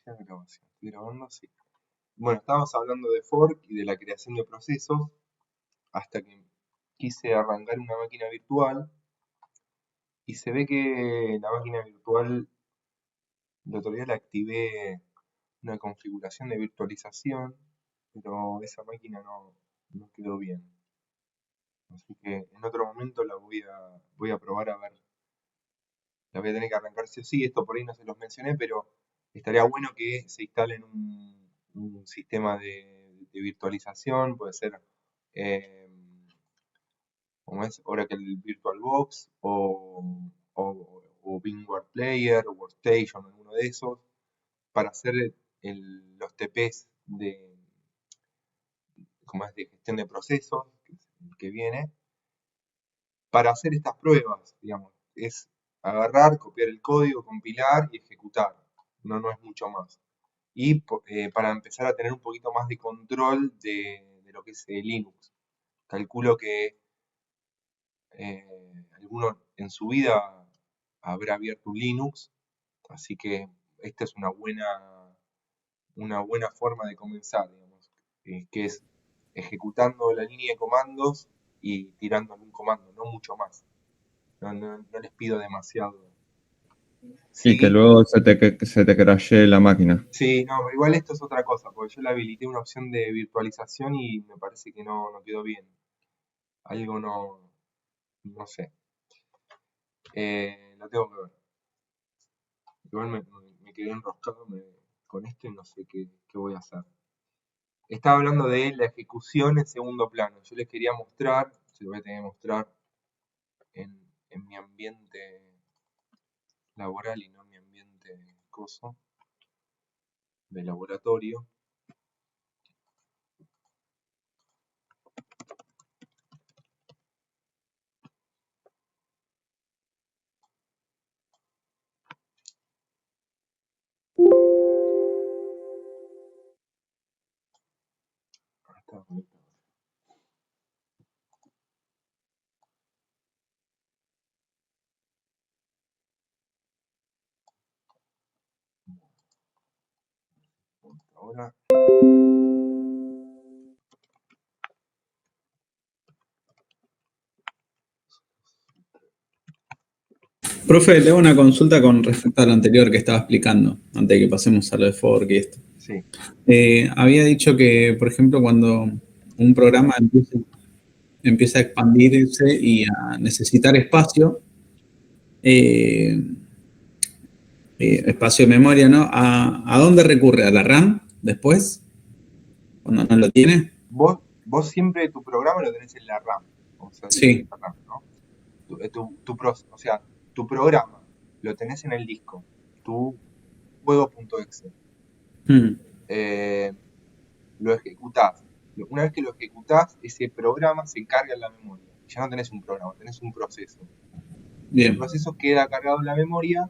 Iniciar grabación. ¿Estoy grabando? Sí. Bueno, estábamos hablando de fork y de la creación de procesos hasta que quise arrancar una máquina virtual y se ve que la máquina virtual, el otro día le activé una configuración de virtualización, pero esa máquina no quedó bien. Así que en otro momento voy a probar a ver. La voy a tener que arrancar sí o sí. Esto por ahí no se los mencioné, pero estaría bueno que se instalen un sistema de virtualización. Puede ser eh, como es Oracle VirtualBox o VMware Player o Workstation, alguno de esos, para hacer los TPs como es, de gestión de procesos, que es el que viene, para hacer estas pruebas, digamos. Es agarrar, copiar el código, compilar y ejecutar. No es mucho más. Y para empezar a tener un poquito más de control de lo que es Linux. Calculo que alguno en su vida habrá abierto un Linux, así que esta es una buena forma de comenzar, digamos, que es ejecutando la línea de comandos y tirando algún comando, no mucho más. No les pido demasiado. Y que Sí, luego se te crashee la máquina. sí, no, pero igual esto es otra cosa, porque yo le habilité una opción de virtualización y me parece que no quedó bien. Algo no sé. Lo tengo que ver. Igual me quedé enroscado con esto y no sé qué voy a hacer. Estaba hablando de la ejecución en segundo plano. Yo les quería mostrar, se lo voy a tener que mostrar en mi ambiente laboral y no en mi ambiente coso de laboratorio. Está conectado. Ahora, Profe, le hago una consulta con respecto a lo anterior que estaba explicando, antes de que pasemos a lo de fork y esto. sí. Había dicho que, por ejemplo, cuando un programa empieza a expandirse y a necesitar espacio, eh, espacio de memoria, ¿no? ¿A dónde recurre? ¿A la RAM después? Cuando no lo tiene. Vos siempre tu programa lo tenés en la RAM, vamos a decir Sí. la RAM, ¿no? O sea, tu programa lo tenés en el disco, tu juego.exe. Mm, Eh, lo ejecutás. Una vez que lo ejecutás, ese programa se carga en la memoria. Ya no tenés un programa, tenés un proceso. El bien. proceso queda cargado en la memoria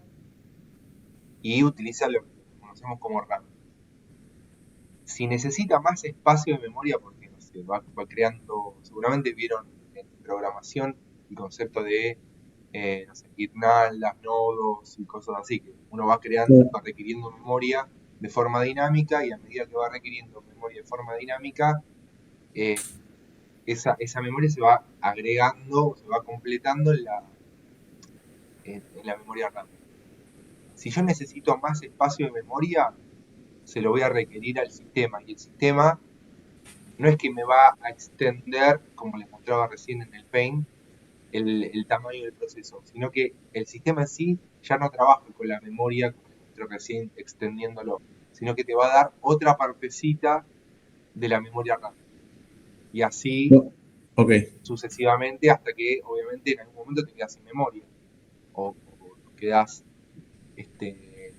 y utiliza lo que conocemos como RAM. Si necesita más espacio de memoria, porque no sé, va creando, seguramente vieron en programación el concepto de, no sé, guirnaldas, nodos y cosas así, que uno va creando, va requiriendo memoria de forma dinámica y a medida que va requiriendo memoria de forma dinámica, eh, esa memoria se va agregando, se va completando en la memoria RAM. Si yo necesito más espacio de memoria, se lo voy a requerir al sistema y el sistema no es que me va a extender, como les mostraba recién en el Paint, el tamaño del proceso, sino que el sistema en sí ya no trabaja con la memoria, como les mostré recién, extendiéndolo, sino que te va a dar otra partecita de la memoria RAM. Y así Ok. sucesivamente hasta que obviamente en algún momento te quedas sin memoria o quedas, este,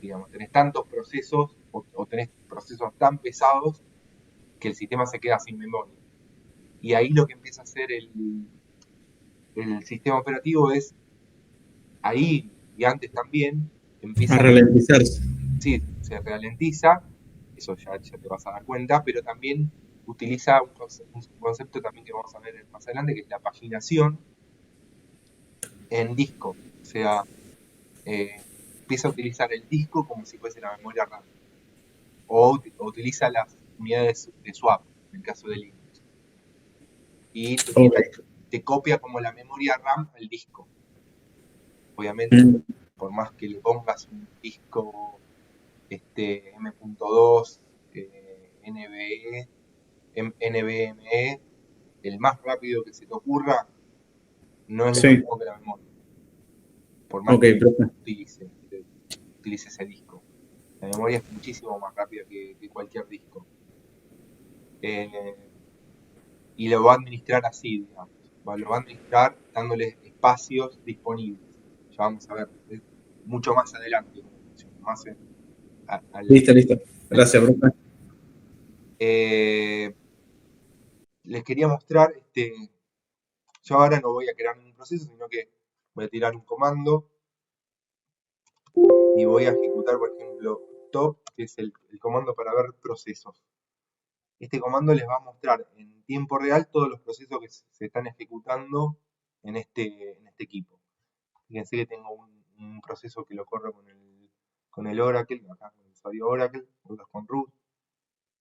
digamos, tenés tantos procesos o tenés procesos tan pesados que el sistema se queda sin memoria. Y ahí lo que empieza a hacer el sistema operativo es, ahí y antes también, A empieza, ralentizarse. sí, se ralentiza, eso ya te vas a dar cuenta, pero también utiliza un concepto también que vamos a ver más adelante, que es la paginación en disco. O sea, eh, empieza a utilizar el disco como si fuese la memoria RAM. O utiliza las unidades de swap, en el caso de Linux. Y Ok. te copia como la memoria RAM al disco. Obviamente, Mm, por más que le pongas un disco M.2, NVE, NVMe, el más rápido que se te ocurra, no es lo sí, mismo que la memoria. Por más ok, que profe. utilice ese disco. La memoria es muchísimo más rápida que cualquier disco. Y lo va a administrar así, digamos. Lo va a administrar dándole espacios disponibles. Ya vamos a ver mucho más adelante cómo funciona. Más Listo, listo. al Gracias, final. profe. Les quería mostrar, yo ahora no voy a crear ningún proceso, sino que voy a tirar un comando y voy a ejecutar, por ejemplo, top, que es el comando para ver procesos. Este comando les va a mostrar en tiempo real todos los procesos que se están ejecutando en este equipo. Fíjense que tengo un proceso que lo corro con el Oracle, acá con el usuario Oracle, otros con root.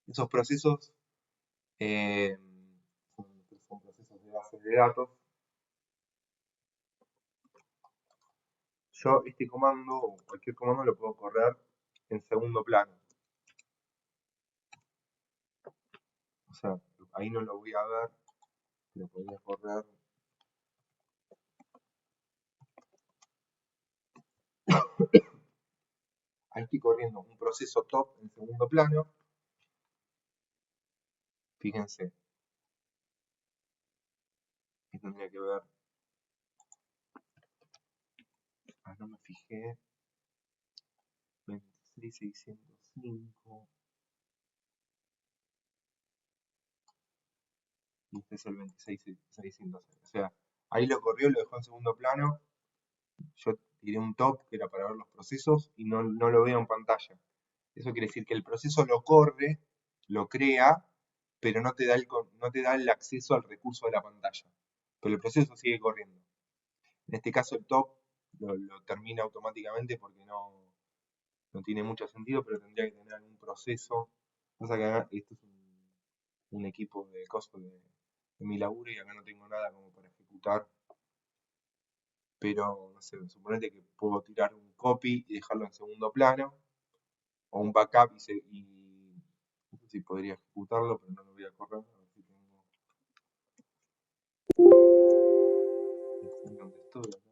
Esos procesos son procesos de base de datos. Yo este comando o cualquier comando lo puedo correr en segundo plano. O sea, ahí no lo voy a ver, lo podría correr. Ahí estoy corriendo un proceso top en segundo plano. Fíjense, que tendría que ver. No me fijé. 26605. Y este es el 26606. O sea, ahí lo corrió, lo dejó en segundo plano. Yo tiré un top que era para ver los procesos y no lo veo en pantalla. Eso quiere decir que el proceso lo corre, lo crea, pero no te da el acceso al recurso de la pantalla. Pero el proceso sigue corriendo. En este caso el top lo termina automáticamente porque no tiene mucho sentido, pero tendría que tener algún proceso. Pasa que acá, esto es un equipo de cosas de mi laburo y acá no tengo nada como para ejecutar. Pero, no sé, suponete que puedo tirar un copy y dejarlo en segundo plano, o un backup y no sé si podría ejecutarlo, pero no lo voy a correr. A ver si tengo. ¿Dónde estoy acá?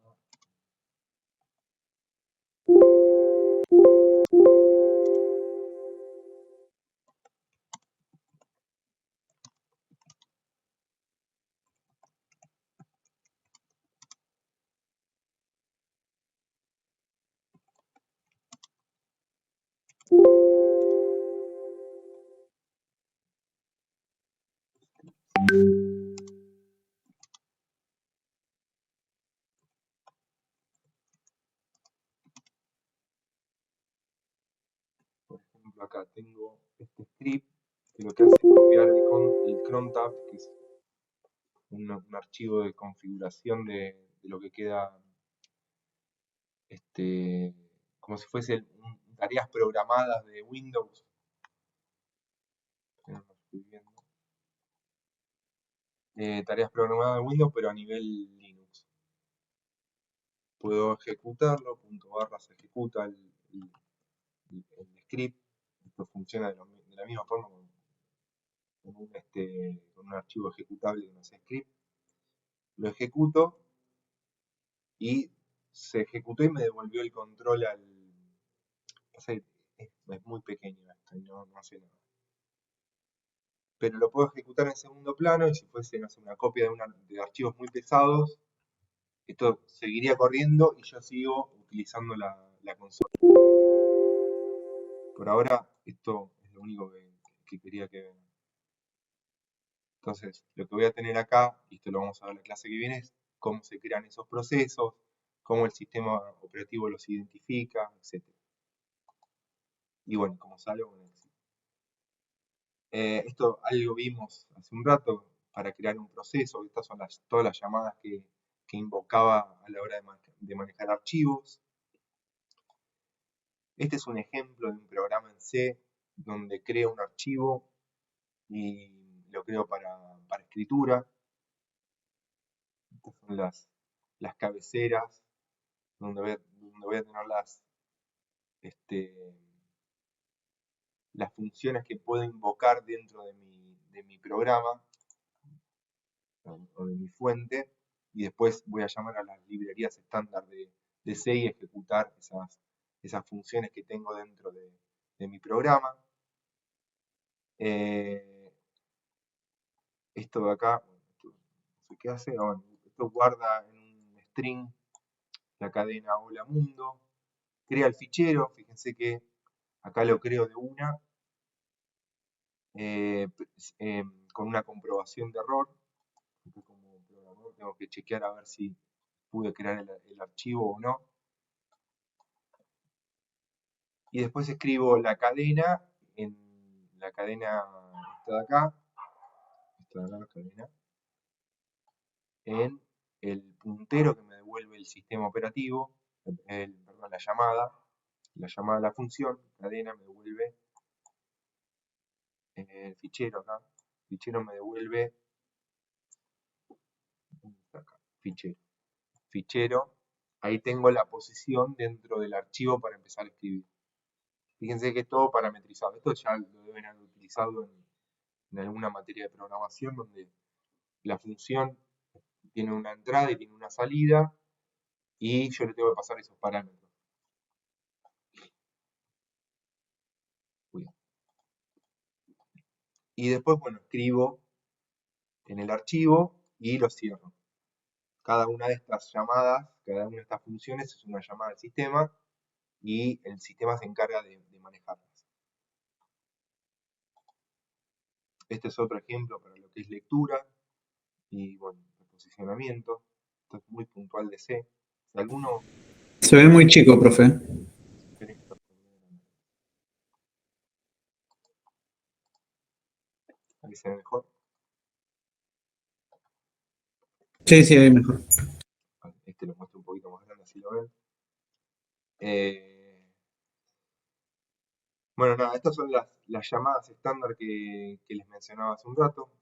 Por ejemplo, acá tengo este script que lo que hace es copiar el cron tab, que es un archivo de configuración de lo que queda, como si fuese tareas programadas de Windows. No lo estoy viendo. Tareas programadas de Windows, pero a nivel Linux. Puedo ejecutarlo, punto barra se ejecuta el script. Esto funciona de la misma forma con un archivo ejecutable que no sea script. Lo ejecuto y se ejecutó y me devolvió el control al. O sea, es muy pequeño esto y no hace nada. Pero lo puedo ejecutar en segundo plano y si fuese, no sé, una copia de archivos muy pesados, esto seguiría corriendo y yo sigo utilizando la consola. Por ahora, esto es lo único que quería que vean. Entonces, lo que voy a tener acá, y esto lo vamos a ver en la clase que viene, es cómo se crean esos procesos, cómo el sistema operativo los identifica, etc. Y bueno, cómo sale con éxito. Esto algo vimos hace un rato para crear un proceso. Estas son todas las llamadas que invocaba a la hora de manejar archivos. Este es un ejemplo de un programa en C donde creo un archivo y lo creo para escritura. Estas son las cabeceras donde voy a tener las funciones que puedo invocar dentro de mi programa o de mi fuente, y después voy a llamar a las librerías estándar de C y ejecutar esas funciones que tengo dentro de mi programa. Esto de acá, esto no sé qué hace, esto guarda en un string la cadena hola mundo, crea el fichero, fíjense que acá lo creo de una, con una comprobación de error. Como programador tengo que chequear a ver si pude crear el archivo o no. Y después escribo la cadena en la cadena esta de acá, cadena, en el puntero que me devuelve el sistema operativo, perdón, la llamada a la función, cadena me devuelve el fichero acá, fichero me devuelve acá, fichero, ahí tengo la posición dentro del archivo para empezar a escribir. Fíjense que es todo parametrizado. Esto ya lo deben haber utilizado en alguna materia de programación donde la función tiene una entrada y tiene una salida y yo le tengo que pasar esos parámetros. Y después, bueno, escribo en el archivo y lo cierro. Cada una de estas llamadas, cada una de estas funciones es una llamada al sistema y el sistema se encarga de manejarlas. Este es otro ejemplo para lo que es lectura y, bueno, posicionamiento. Esto es muy puntual de C. Si alguno... Se ve muy chico, profe. Ahí se ve mejor. Sí, sí, ahí mejor. Este lo muestro un poquito más grande, así lo ven. Bueno, nada, estas son las llamadas estándar que les mencionaba hace un rato.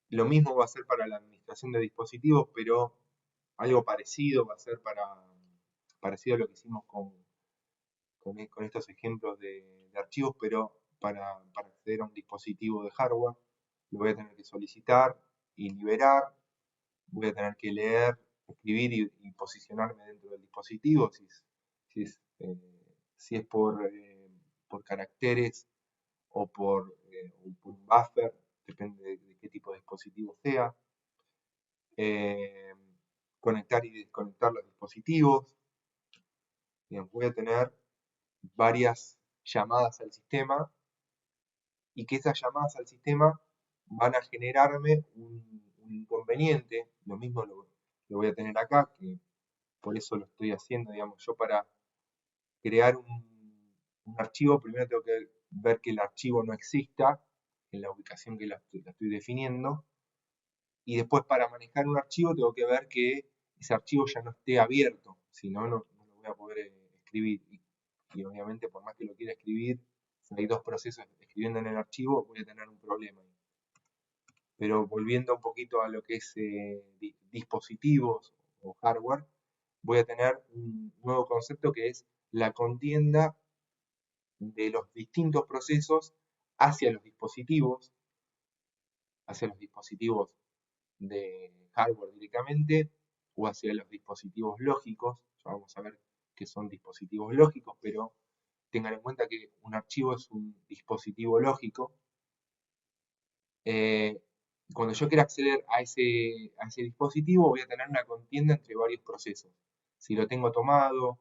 Lo mismo va a ser para la administración de dispositivos, pero algo parecido va a ser parecido a lo que hicimos con estos ejemplos de archivos, pero para acceder a un dispositivo de hardware, lo voy a tener que solicitar y liberar, voy a tener que leer, escribir y posicionarme dentro del dispositivo, si es por caracteres o por un buffer, depende de qué tipo de dispositivo sea. Conectar y desconectar los dispositivos. Voy a tener varias llamadas al sistema y que esas llamadas al sistema van a generarme un inconveniente. Lo mismo lo voy a tener acá, que por eso lo estoy haciendo, digamos, yo para crear un archivo, primero tengo que ver que el archivo no exista en la ubicación que la estoy definiendo, y después para manejar un archivo tengo que ver que ese archivo ya no esté abierto, si no, no lo voy a poder escribir. Y obviamente por más que lo quiera escribir, si hay dos procesos escribiendo en el archivo, voy a tener un problema. Pero volviendo un poquito a lo que es dispositivos o hardware, voy a tener un nuevo concepto que es la contienda de los distintos procesos hacia los dispositivos de hardware directamente o hacia los dispositivos lógicos. Ya vamos a ver qué son dispositivos lógicos, pero tengan en cuenta que un archivo es un dispositivo lógico. Cuando yo quiera acceder a ese dispositivo, voy a tener una contienda entre varios procesos. Si lo tengo tomado,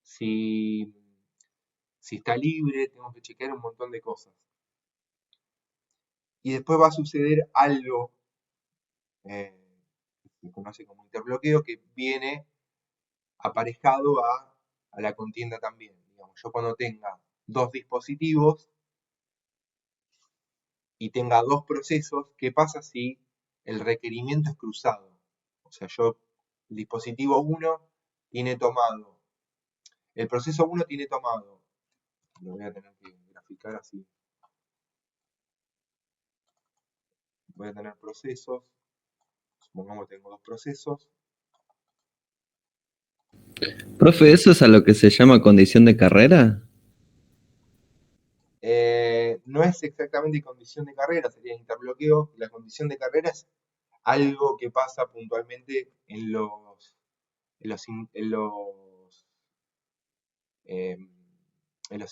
si está libre, tengo que chequear un montón de cosas. Y después va a suceder algo que se conoce como interbloqueo, que viene aparejado a la contienda también. Digamos, yo cuando tenga dos dispositivos y tenga dos procesos, ¿qué pasa si el requerimiento es cruzado? O sea, el dispositivo 1 tiene tomado El proceso 1 tiene tomado, lo voy a tener que graficar así. Voy a tener procesos, supongamos que tengo dos procesos. Profe, ¿eso es a lo que se llama condición de carrera? No es exactamente condición de carrera, sería interbloqueo. La condición de carrera es algo que pasa puntualmente en los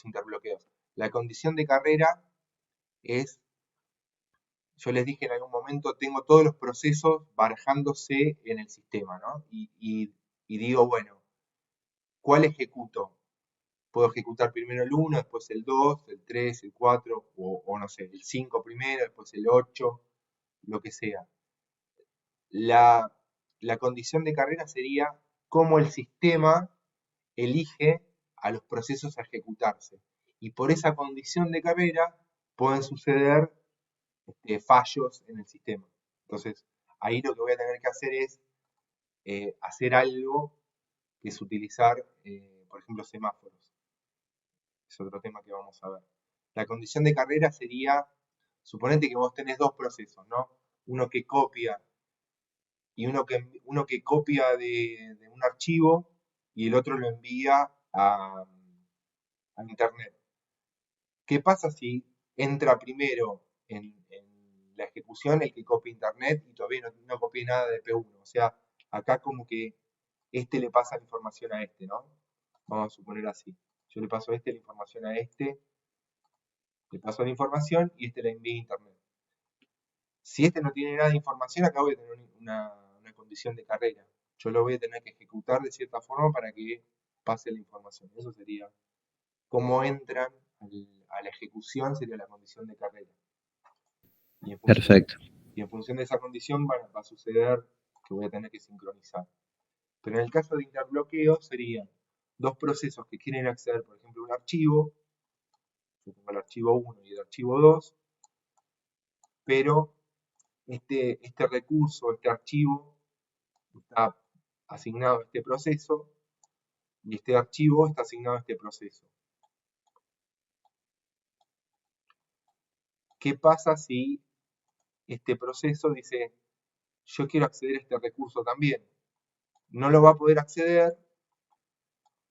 interbloqueos. La condición de carrera es, yo les dije en algún momento, tengo todos los procesos barajándose en el sistema, ¿no? Y digo, bueno, ¿cuál ejecuto? Puedo ejecutar primero el 1, después el 2, el 3, el 4, o no sé, el 5 primero, después el 8, lo que sea. La condición de carrera sería cómo el sistema elige a los procesos a ejecutarse. Y por esa condición de carrera pueden suceder fallos en el sistema. Entonces, ahí lo que voy a tener que hacer es hacer algo que es utilizar, por ejemplo, semáforos. Es otro tema que vamos a ver. La condición de carrera sería, suponete que vos tenés dos procesos, ¿no? Uno que copia y uno que copia de un archivo y el otro lo envía a internet. ¿Qué pasa si entra primero en la ejecución el que copia internet y todavía no copia nada de P1? O sea, acá como que este le pasa la información a este, ¿no? Vamos a suponer así. Yo le paso a este la información a este, le paso la información y este la envía a internet. Si este no tiene nada de información, acá voy a tener una condición de carrera. Yo lo voy a tener que ejecutar de cierta forma para que pase la información. Eso sería cómo entran a la ejecución, sería la condición de carrera. Perfecto. Y en función de esa condición va a suceder que voy a tener que sincronizar. Pero en el caso de interbloqueo serían dos procesos que quieren acceder, por ejemplo, a un archivo. Yo tengo el archivo 1 y el archivo 2, pero este recurso, este archivo, está asignado a este proceso y este archivo está asignado a este proceso. ¿Qué pasa si este proceso dice, yo quiero acceder a este recurso también? No lo va a poder acceder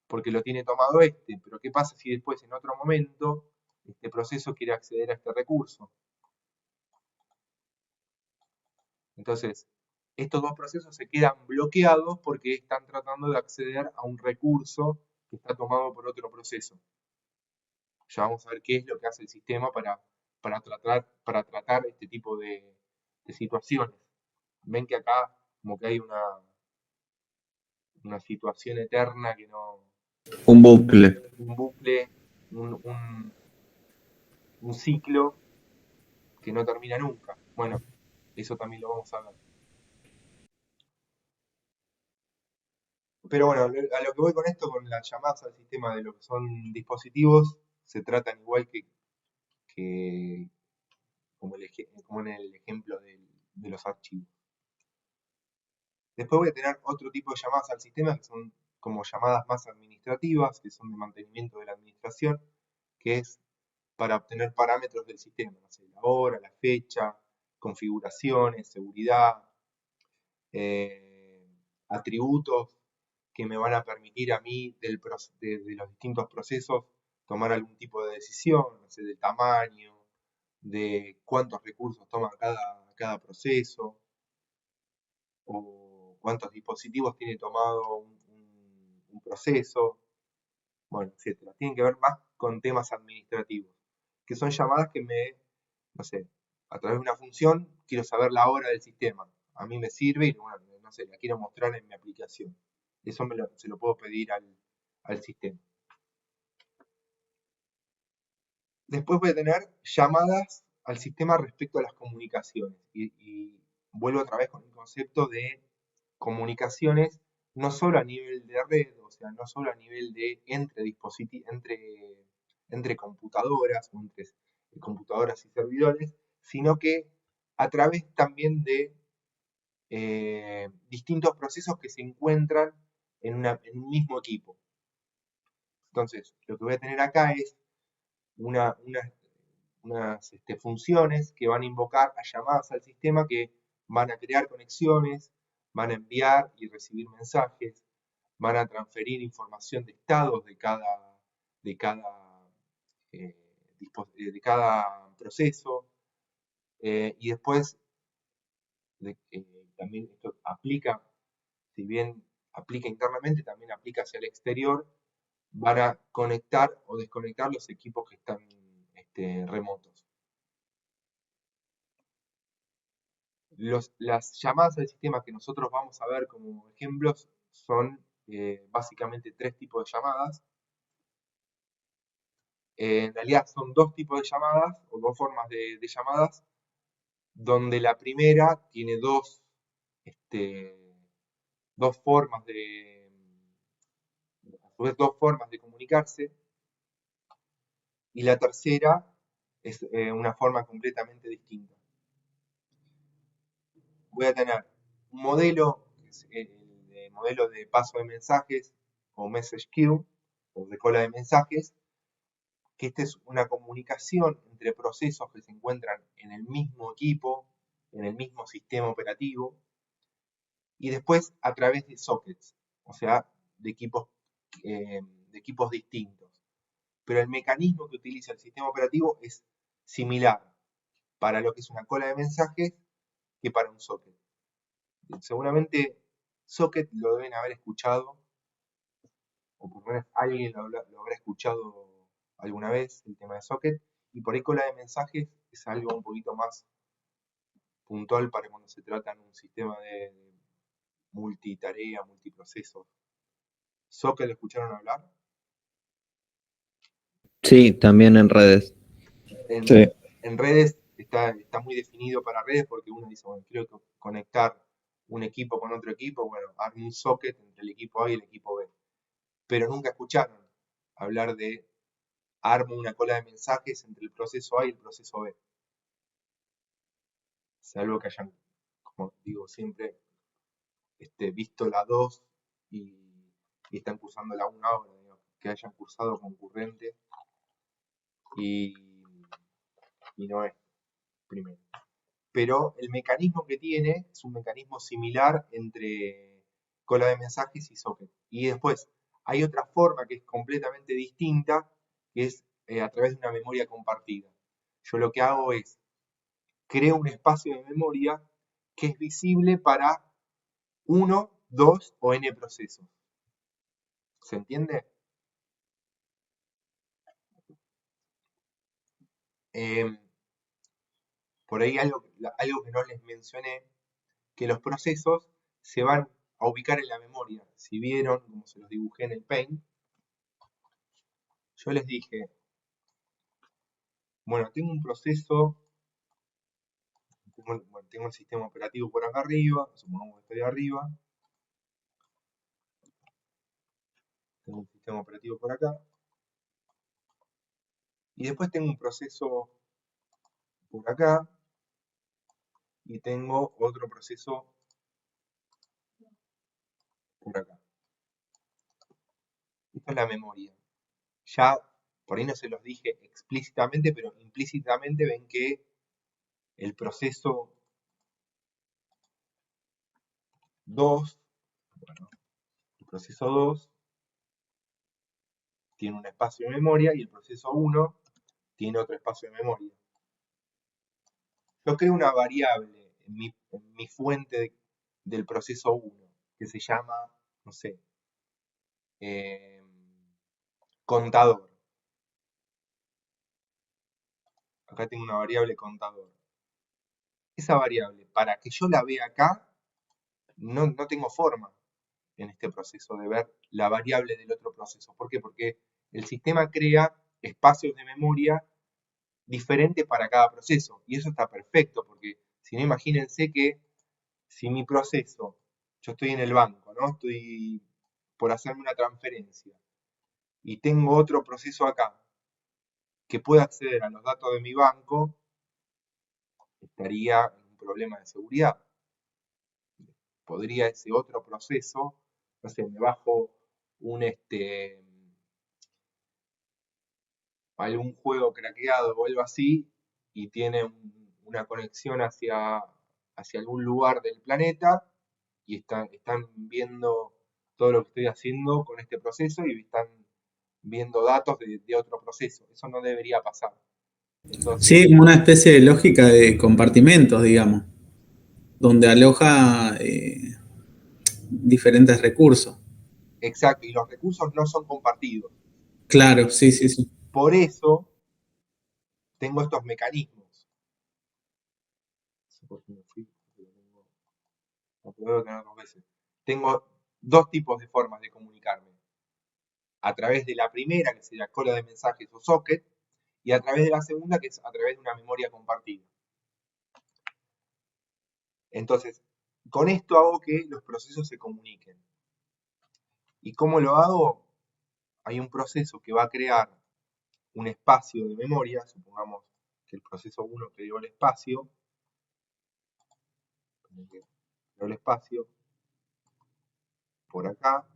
porque lo tiene tomado este, pero ¿qué pasa si después en otro momento este proceso quiere acceder a este recurso? Entonces, estos dos procesos se quedan bloqueados porque están tratando de acceder a un recurso que está tomado por otro proceso. Ya vamos a ver qué es lo que hace el sistema para tratar este tipo de situaciones. Ven que acá como que hay una situación eterna que no... Un bucle. Un bucle, un ciclo que no termina nunca. Bueno, eso también lo vamos a ver. Pero bueno, a lo que voy con esto, con las llamadas al sistema de lo que son dispositivos, se tratan igual que como en el ejemplo de los archivos. Después voy a tener otro tipo de llamadas al sistema que son como llamadas más administrativas, que son de mantenimiento de la administración, que es para obtener parámetros del sistema, no sé, la hora, la fecha, configuraciones, seguridad, atributos que me van a permitir a mí de los distintos procesos tomar algún tipo de decisión, no sé, del tamaño, de cuántos recursos toma cada proceso, o cuántos dispositivos tiene tomado un proceso, bueno, etcétera. Tienen que ver más con temas administrativos, que son llamadas que no sé, a través de una función quiero saber la hora del sistema. A mí me sirve y, bueno, no sé, la quiero mostrar en mi aplicación. Eso se lo puedo pedir al sistema. Después voy a tener llamadas al sistema respecto a las comunicaciones. Y vuelvo otra vez con el concepto de comunicaciones, no solo a nivel de red, o sea, no solo a nivel de entre dispositivos, entre computadoras, o entre computadoras y servidores, sino que a través también de distintos procesos que se encuentran en un mismo equipo. Entonces, lo que voy a tener acá es unas funciones que van a invocar a llamadas al sistema que van a crear conexiones, van a enviar y recibir mensajes, van a transferir información de estados de cada, eh, de cada proceso, y después también esto aplica, si bien aplica internamente, también aplica hacia el exterior, van a conectar o desconectar los equipos que están remotos. Las llamadas al sistema que nosotros vamos a ver como ejemplos son básicamente tres tipos de llamadas. En realidad son dos tipos de llamadas o dos formas de llamadas, donde la primera tiene dos formas a su vez dos formas de comunicarse, y la tercera es una forma completamente distinta. Voy a tener un modelo, que es el modelo de paso de mensajes o message queue, o de cola de mensajes, que esta es una comunicación entre procesos que se encuentran en el mismo equipo, en el mismo sistema operativo, y después a través de sockets, o sea, de equipos distintos. Pero el mecanismo que utiliza el sistema operativo es similar para lo que es una cola de mensajes que para un socket. Seguramente socket lo deben haber escuchado, o por lo menos alguien lo habrá escuchado alguna vez, el tema de socket, y por ahí cola de mensajes es algo un poquito más puntual para cuando se trata en un sistema de multitarea, multiprocesos. ¿Socket lo escucharon hablar? Sí, también en redes. En, Sí. en redes está muy definido para redes porque uno dice, bueno, quiero conectar un equipo con otro equipo, bueno, armo un socket entre el equipo A y el equipo B. Pero nunca escucharon hablar de armo una cola de mensajes entre el proceso A y el proceso B. Salvo que hayan, como digo siempre, visto la 2 y están cursando la 1 ahora, digamos, que hayan cursado concurrente y no es primero. Pero el mecanismo que tiene es un mecanismo similar entre cola de mensajes y socket. Y después hay otra forma que es completamente distinta, que es a través de una memoria compartida. Yo lo que hago es creo un espacio de memoria que es visible para 1, 2 o n procesos. ¿Se entiende? Por ahí algo que no les mencioné, que los procesos se van a ubicar en la memoria. Si vieron, como se los dibujé en el Paint, yo les dije, bueno, tengo un proceso, tengo el sistema operativo por acá arriba, supongamos que estoy arriba, tengo un sistema operativo por acá, y después tengo un proceso por acá, y tengo otro proceso por acá. Esta es la memoria. Ya por ahí no se los dije explícitamente, pero implícitamente ven que el proceso 2, bueno, el proceso 2 tiene un espacio de memoria y el proceso 1 tiene otro espacio de memoria. Yo creo una variable en mi fuente del proceso 1 que se llama, no sé, contador. Acá tengo una variable contador. Esa variable, para que yo la vea acá, no tengo forma en este proceso de ver la variable del otro proceso. ¿Por qué? Porque el sistema crea espacios de memoria diferentes para cada proceso. Y eso está perfecto, porque si no, imagínense que si mi proceso, yo estoy en el banco, ¿no? Estoy por hacerme una transferencia y tengo otro proceso acá que pueda acceder a los datos de mi banco, estaría en un problema de seguridad. Podría ese otro proceso, no sé, me bajo un algún juego craqueado o algo así y tiene una conexión hacia algún lugar del planeta y están viendo todo lo que estoy haciendo con este proceso y están viendo datos de otro proceso. Eso no debería pasar. Entonces, Sí, como una especie de lógica de compartimentos, digamos, donde aloja diferentes recursos. exacto, y los recursos no son compartidos. Claro, sí, sí, sí. Por eso tengo estos mecanismos. No sé por qué me fui, pero lo puedo tener dos veces. Tengo dos tipos de formas de comunicarme. A través de la primera, que sería cola de mensajes o socket, y a través de la segunda, que es a través de una memoria compartida. Entonces, con esto hago que los procesos se comuniquen. ¿Y cómo lo hago? Hay un proceso que va a crear un espacio de memoria, supongamos que el proceso 1 creó el espacio, por acá,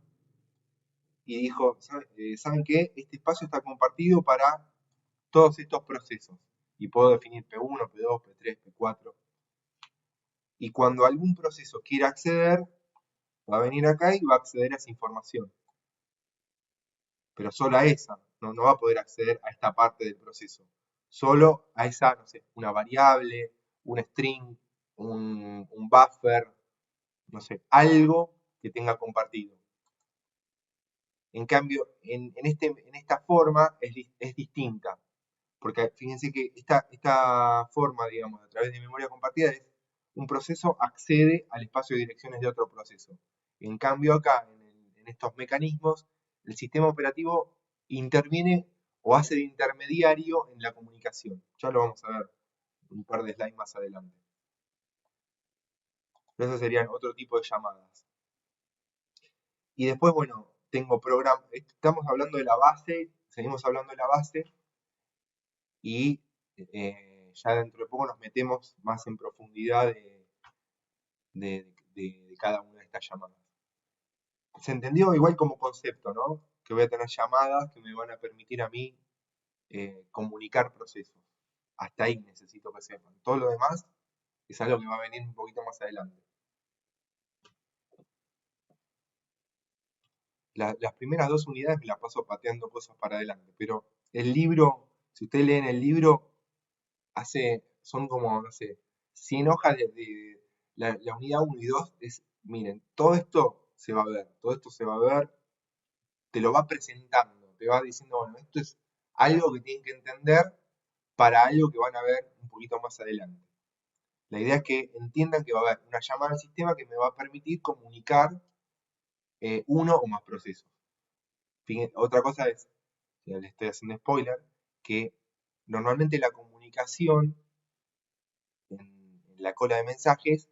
y dijo, ¿saben qué? Este espacio está compartido para todos estos procesos. Y puedo definir P1, P2, P3, P4. Y cuando algún proceso quiera acceder, va a venir acá y va a acceder a esa información. Pero solo a esa, no va a poder acceder a esta parte del proceso. Solo a esa, no sé, una variable, un string, un buffer, no sé, algo que tenga compartido. En cambio, en esta forma es distinta. Porque fíjense que esta forma, digamos, a través de memoria compartida es un proceso accede al espacio de direcciones de otro proceso. En cambio acá, en estos mecanismos, el sistema operativo interviene o hace de intermediario en la comunicación. Ya lo vamos a ver un par de slides más adelante. Pero esos serían otro tipo de llamadas. Y después, bueno, tengo programas, estamos hablando de la base, seguimos hablando de la base, y ya dentro de poco nos metemos más en profundidad de cada una de estas llamadas. Se entendió igual como concepto, ¿no? Que voy a tener llamadas que me van a permitir a mí comunicar procesos. Hasta ahí necesito que sepan. Todo lo demás es algo que va a venir un poquito más adelante. Las primeras dos unidades me las paso pateando cosas para adelante, pero el libro, si ustedes leen el libro, son como, no sé, 100 hojas de la unidad 1 y 2 es, miren, todo esto se va a ver, todo esto se va a ver, te lo va presentando, te va diciendo, bueno, esto es algo que tienen que entender para algo que van a ver un poquito más adelante. La idea es que entiendan que va a haber una llamada al sistema que me va a permitir comunicar uno o más procesos. Otra cosa es, ya le estoy haciendo spoiler, que normalmente la comunicación en la cola de mensajes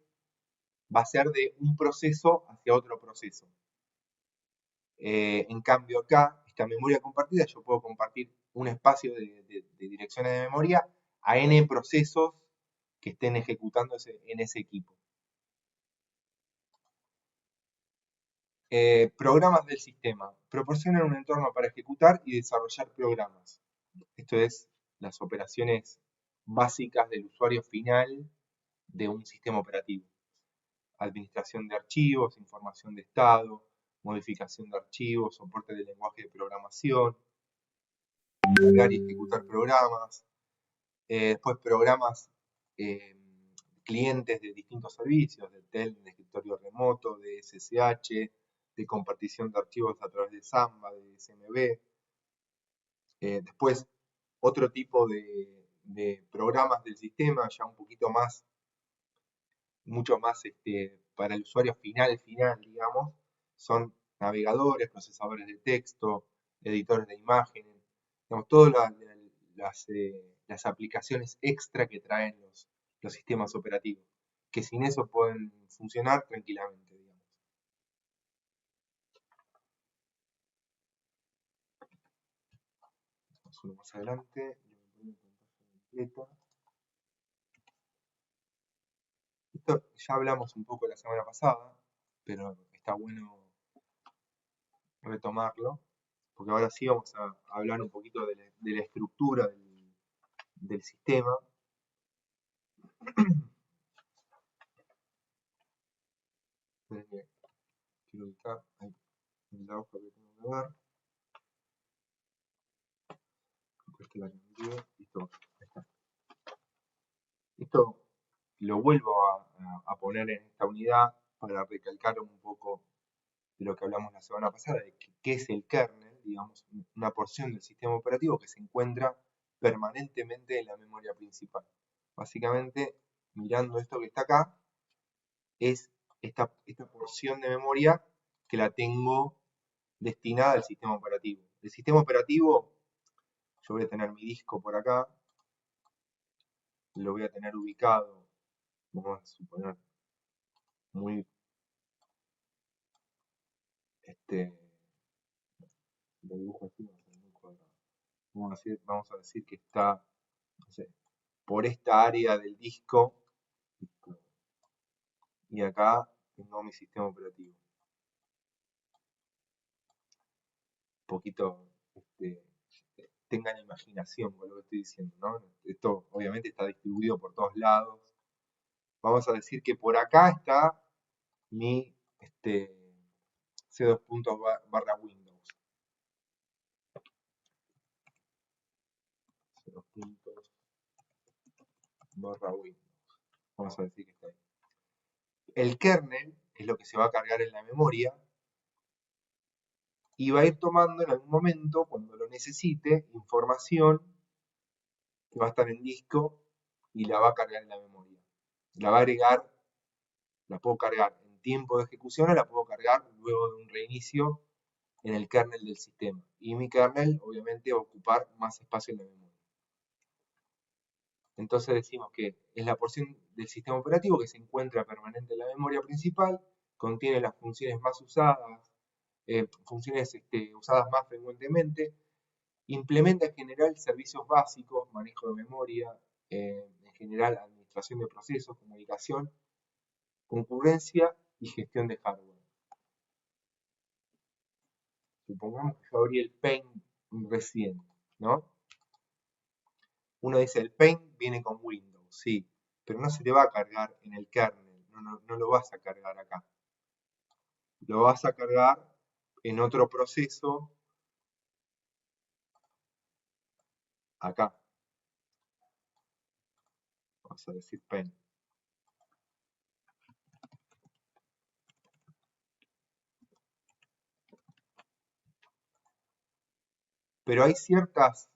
va a ser de un proceso hacia otro proceso. En cambio acá, esta memoria compartida, yo puedo compartir un espacio de direcciones de memoria a n procesos que estén ejecutándose en ese equipo. Programas del sistema. Proporcionan un entorno para ejecutar y desarrollar programas. Esto es las operaciones básicas del usuario final de un sistema operativo. Administración de archivos, información de estado, modificación de archivos, soporte de lenguaje de programación, cargar y ejecutar programas, después programas clientes de distintos servicios, de TEL, de escritorio remoto, de SSH, de compartición de archivos a través de Samba, de SMB. Después, otro tipo de programas del sistema, ya un poquito más, mucho más para el usuario final, digamos, son navegadores, procesadores de texto, editores de imágenes, digamos, todas las aplicaciones extra que traen los sistemas operativos, que sin eso pueden funcionar tranquilamente, digamos. Vamos uno más adelante, esto ya hablamos un poco la semana pasada, pero está bueno retomarlo. porque ahora sí vamos a hablar un poquito de la estructura del sistema. Quiero ubicar ahí, en la hoja que tengo que ver. Esta la cambié, listo, ahí está. Esto lo vuelvo a poner en esta unidad para recalcar un poco de lo que hablamos la semana pasada, de qué es el kernel, digamos, una porción del sistema operativo que se encuentra permanentemente en la memoria principal. Básicamente, mirando esto que está acá, es esta porción de memoria que la tengo destinada al sistema operativo. El sistema operativo, yo voy a tener mi disco por acá, lo voy a tener ubicado, vamos a suponer, muy, lo dibujo así, va a ser muy cuadrado. Vamos a decir que está, no sé, por esta área del disco, y acá tengo mi sistema operativo. Un poquito, tengan imaginación con lo que estoy diciendo, ¿no? Esto obviamente está distribuido por todos lados. Vamos a decir que por acá está mi C2 barra Windows. C2 barra Windows. Vamos a decir que está ahí. El kernel es lo que se va a cargar en la memoria y va a ir tomando en algún momento, cuando lo necesite, información que va a estar en disco y la va a cargar en la memoria. La va a agregar, la puedo cargar en tiempo de ejecución o la puedo cargar luego de un reinicio en el kernel del sistema. Y mi kernel obviamente va a ocupar más espacio en la memoria. Entonces decimos que es la porción del sistema operativo que se encuentra permanente en la memoria principal, contiene las funciones más usadas, funciones usadas más frecuentemente, implementa en general servicios básicos, manejo de memoria, en general administración de procesos, comunicación, concurrencia y gestión de hardware. Supongamos que yo abrí el Paint recién, ¿no? Uno dice, el Paint viene con Windows, sí, pero no se te va a cargar en el kernel, no lo vas a cargar acá. Lo vas a cargar en otro proceso, acá. Vamos a decir Paint. Pero hay ciertas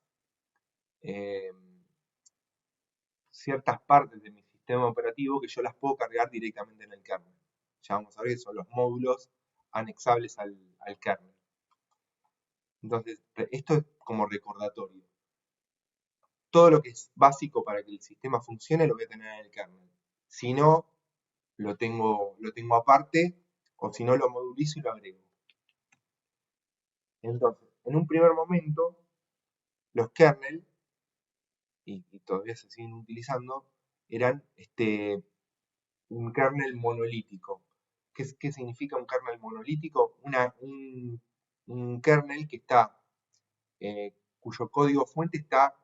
partes de mi sistema operativo que yo las puedo cargar directamente en el kernel. Ya vamos a ver que son los módulos anexables al kernel. Entonces, esto es como recordatorio. Todo lo que es básico para que el sistema funcione lo voy a tener en el kernel. Si no, lo tengo aparte, o si no, lo modulizo y lo agrego. Entonces, en un primer momento, los kernel, y todavía se siguen utilizando, eran un kernel monolítico. ¿Qué significa un kernel monolítico? Un kernel que está, cuyo código fuente está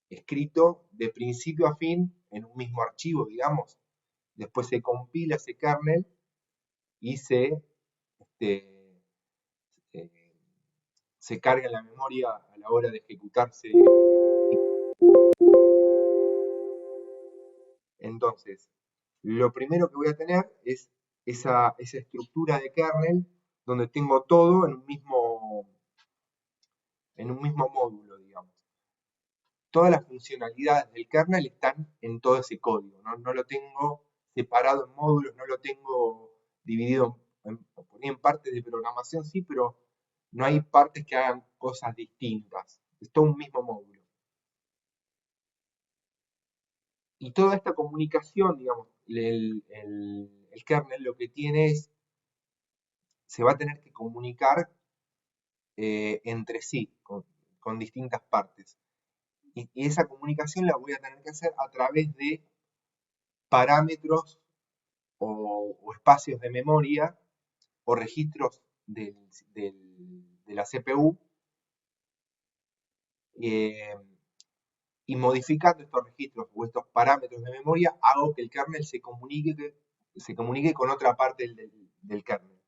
escrito de principio a fin en un mismo archivo, digamos. Después se compila ese kernel y se carga en la memoria a la hora de ejecutarse. Entonces, lo primero que voy a tener es esa estructura de kernel donde tengo todo en un mismo módulo, digamos. Todas las funcionalidades del kernel están en todo ese código, no lo tengo separado en módulos, no lo tengo dividido en partes de programación, sí, pero no hay partes que hagan cosas distintas. Es todo un mismo módulo. Y toda esta comunicación, digamos, el kernel lo que tiene es, se va a tener que comunicar entre sí, con distintas partes. Y esa comunicación la voy a tener que hacer a través de parámetros o espacios de memoria o registros de la CPU y modificando estos registros o estos parámetros de memoria, hago que el kernel se comunique con otra parte del kernel.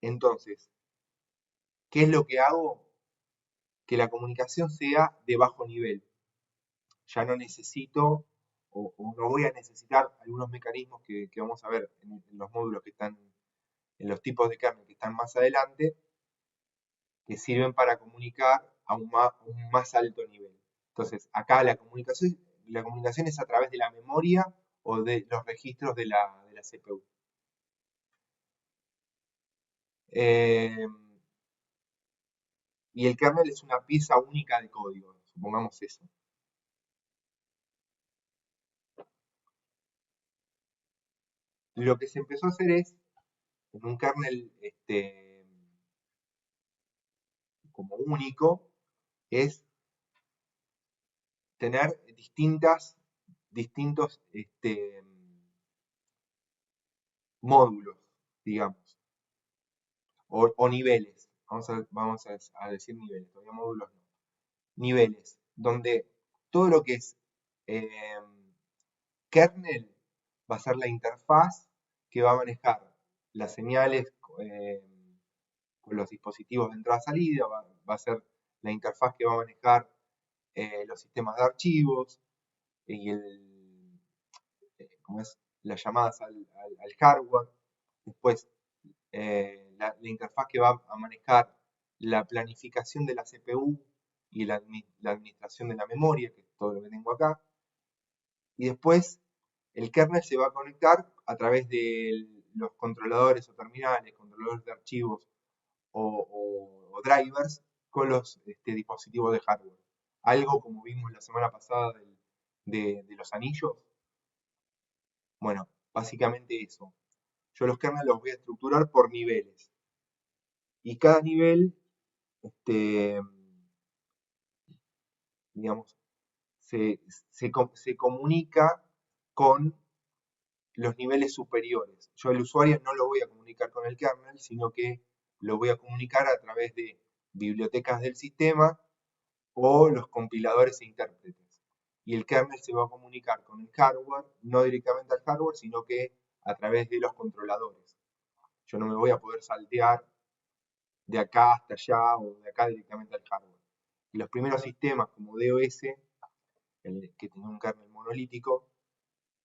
Entonces, ¿qué es lo que hago? Que la comunicación sea de bajo nivel. Ya no necesito o no voy a necesitar algunos mecanismos que vamos a ver en los módulos que están, en los tipos de kernel que están más adelante, que sirven para comunicar a un más alto nivel. Entonces, acá la comunicación es a través de la memoria o de los registros de la CPU. Y el kernel es una pieza única de código, supongamos eso. Lo que se empezó a hacer es, en un kernel como único, es tener distintos módulos, digamos, o niveles. Vamos a decir niveles, todavía módulos no. Niveles, donde todo lo que es kernel va a ser la interfaz que va a manejar las señales con los dispositivos de entrada-salida, va a ser la interfaz que va a manejar los sistemas de archivos y como es, las llamadas al hardware. Después, la interfaz que va a manejar la planificación de la CPU y la administración de la memoria, que es todo lo que tengo acá. Y después, el kernel se va a conectar a través de los controladores o terminales, controladores de archivos o drivers con los dispositivos de hardware. Algo como vimos la semana pasada de los anillos. Bueno, básicamente eso. Yo los kernels los voy a estructurar por niveles. Y cada nivel, digamos, se comunica con los niveles superiores. Yo al usuario no lo voy a comunicar con el kernel, sino que lo voy a comunicar a través de bibliotecas del sistema o los compiladores e intérpretes. Y el kernel se va a comunicar con el hardware, no directamente al hardware, sino que a través de los controladores. Yo no me voy a poder saltear de acá hasta allá o de acá directamente al hardware. Y los primeros sistemas como DOS, que tenía un kernel monolítico,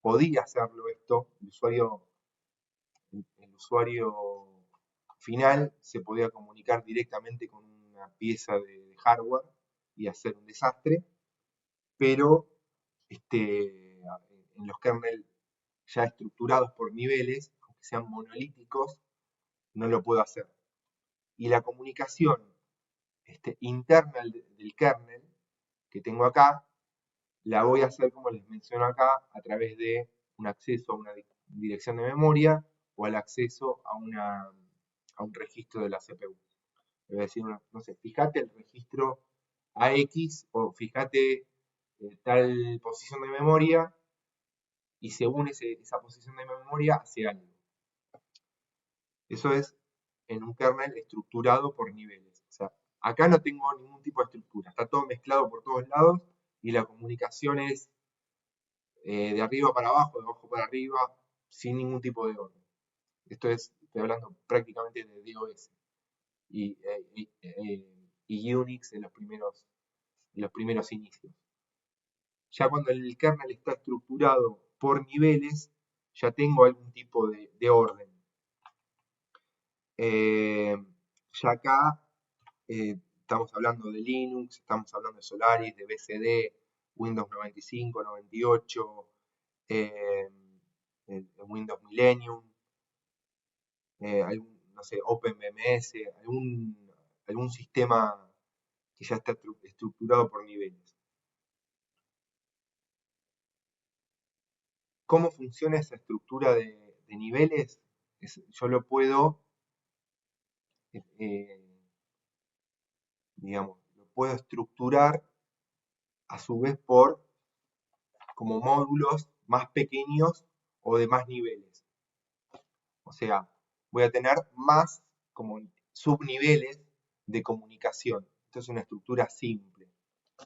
podía hacerlo esto. El usuario final se podía comunicar directamente con una pieza de hardware y hacer un desastre, pero en los kernels ya estructurados por niveles, aunque sean monolíticos, no lo puedo hacer. Y la comunicación interna del kernel que tengo acá, la voy a hacer, como les menciono acá, a través de un acceso a una dirección de memoria o al acceso a un registro de la CPU. Le voy a decir, no sé, fíjate el registro AX o fíjate tal posición de memoria y según esa posición de memoria hace algo. Eso es en un kernel estructurado por niveles. O sea, acá no tengo ningún tipo de estructura, está todo mezclado por todos lados y la comunicación es de arriba para abajo, de abajo para arriba, sin ningún tipo de orden. Esto es, estoy hablando prácticamente de DOS y Unix en los primeros inicios. Ya cuando el kernel está estructurado por niveles, ya tengo algún tipo de orden. Ya acá estamos hablando de Linux, estamos hablando de Solaris, de BCD, Windows 95, 98, Windows Millennium, no sé, OpenBMS, algún sistema que ya está estructurado por niveles. ¿Cómo funciona esa estructura de niveles? Yo lo puedo, digamos, lo puedo estructurar a su vez como módulos más pequeños o de más niveles. O sea, voy a tener más como subniveles de comunicación. Esto es una estructura simple.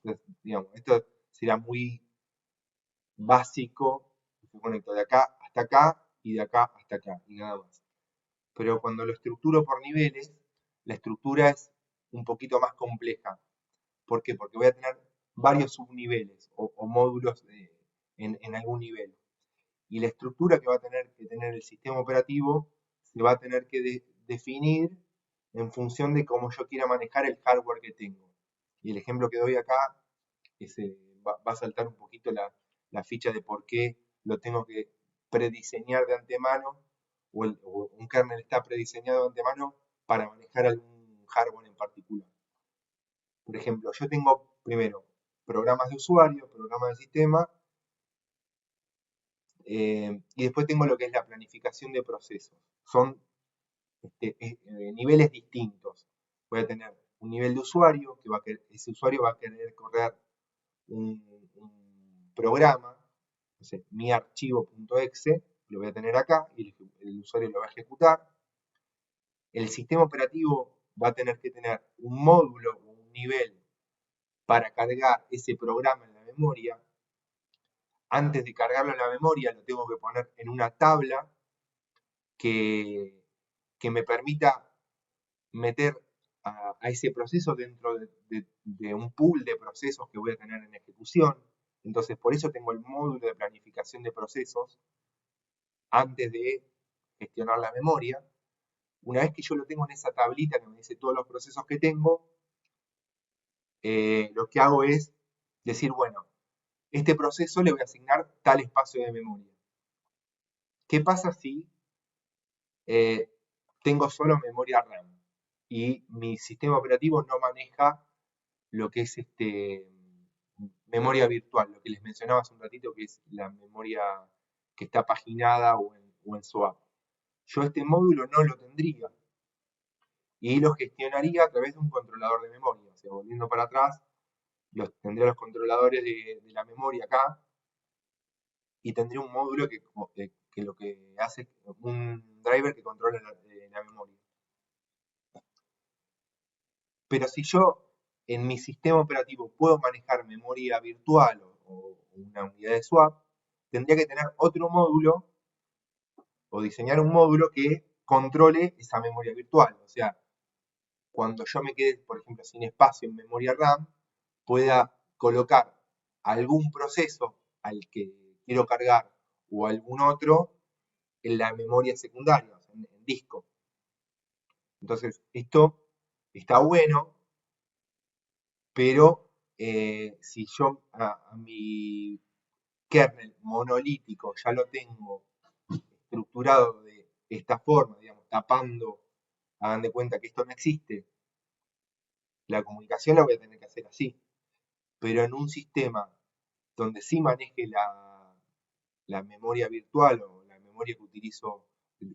Entonces, digamos, esto sería muy básico, yo conecto de acá hasta acá y de acá hasta acá y nada más. Pero cuando lo estructuro por niveles, la estructura es un poquito más compleja. ¿Por qué? Porque voy a tener varios subniveles o módulos en algún nivel. Y la estructura que va a tener que tener el sistema operativo se va a tener que definir en función de cómo yo quiera manejar el hardware que tengo. Y el ejemplo que doy acá va a saltar un poquito la ficha de por qué lo tengo que prediseñar de antemano o un kernel está prediseñado de antemano para manejar algún hardware en particular. Por ejemplo, yo tengo primero programas de usuario, programas de sistema, y después tengo lo que es la planificación de procesos. Son niveles distintos. Voy a tener un nivel de usuario, ese usuario va a querer correr un programa, no sé, mi archivo.exe, lo voy a tener acá y el usuario lo va a ejecutar. El sistema operativo va a tener que tener un módulo o un nivel para cargar ese programa en la memoria. Antes de cargarlo en la memoria lo tengo que poner en una tabla que, que me permita meter a ese proceso dentro de un pool de procesos que voy a tener en ejecución. Entonces, por eso tengo el módulo de planificación de procesos antes de gestionar la memoria. Una vez que yo lo tengo en esa tablita que me dice todos los procesos que tengo, lo que hago es decir, bueno, este proceso le voy a asignar tal espacio de memoria. ¿Qué pasa si tengo solo memoria RAM y mi sistema operativo no maneja lo que es memoria virtual, lo que les mencionaba hace un ratito, que es la memoria que está paginada o en swap? Yo este módulo no lo tendría y lo gestionaría a través de un controlador de memoria. O sea, volviendo para atrás, tendría los controladores de la memoria acá y tendría un módulo que lo que hace, un driver que controla la memoria. Pero si yo en mi sistema operativo puedo manejar memoria virtual o una unidad de swap, tendría que tener otro módulo o diseñar un módulo que controle esa memoria virtual. O sea, cuando yo me quede, por ejemplo, sin espacio en memoria RAM, pueda colocar algún proceso al que quiero cargar o algún otro en la memoria secundaria, o sea, en disco. Entonces, esto está bueno, pero si yo a mi kernel monolítico ya lo tengo estructurado de esta forma, digamos, tapando, hagan de cuenta que esto no existe, la comunicación la voy a tener que hacer así. Pero en un sistema donde sí maneje la memoria virtual o la memoria que utilizo,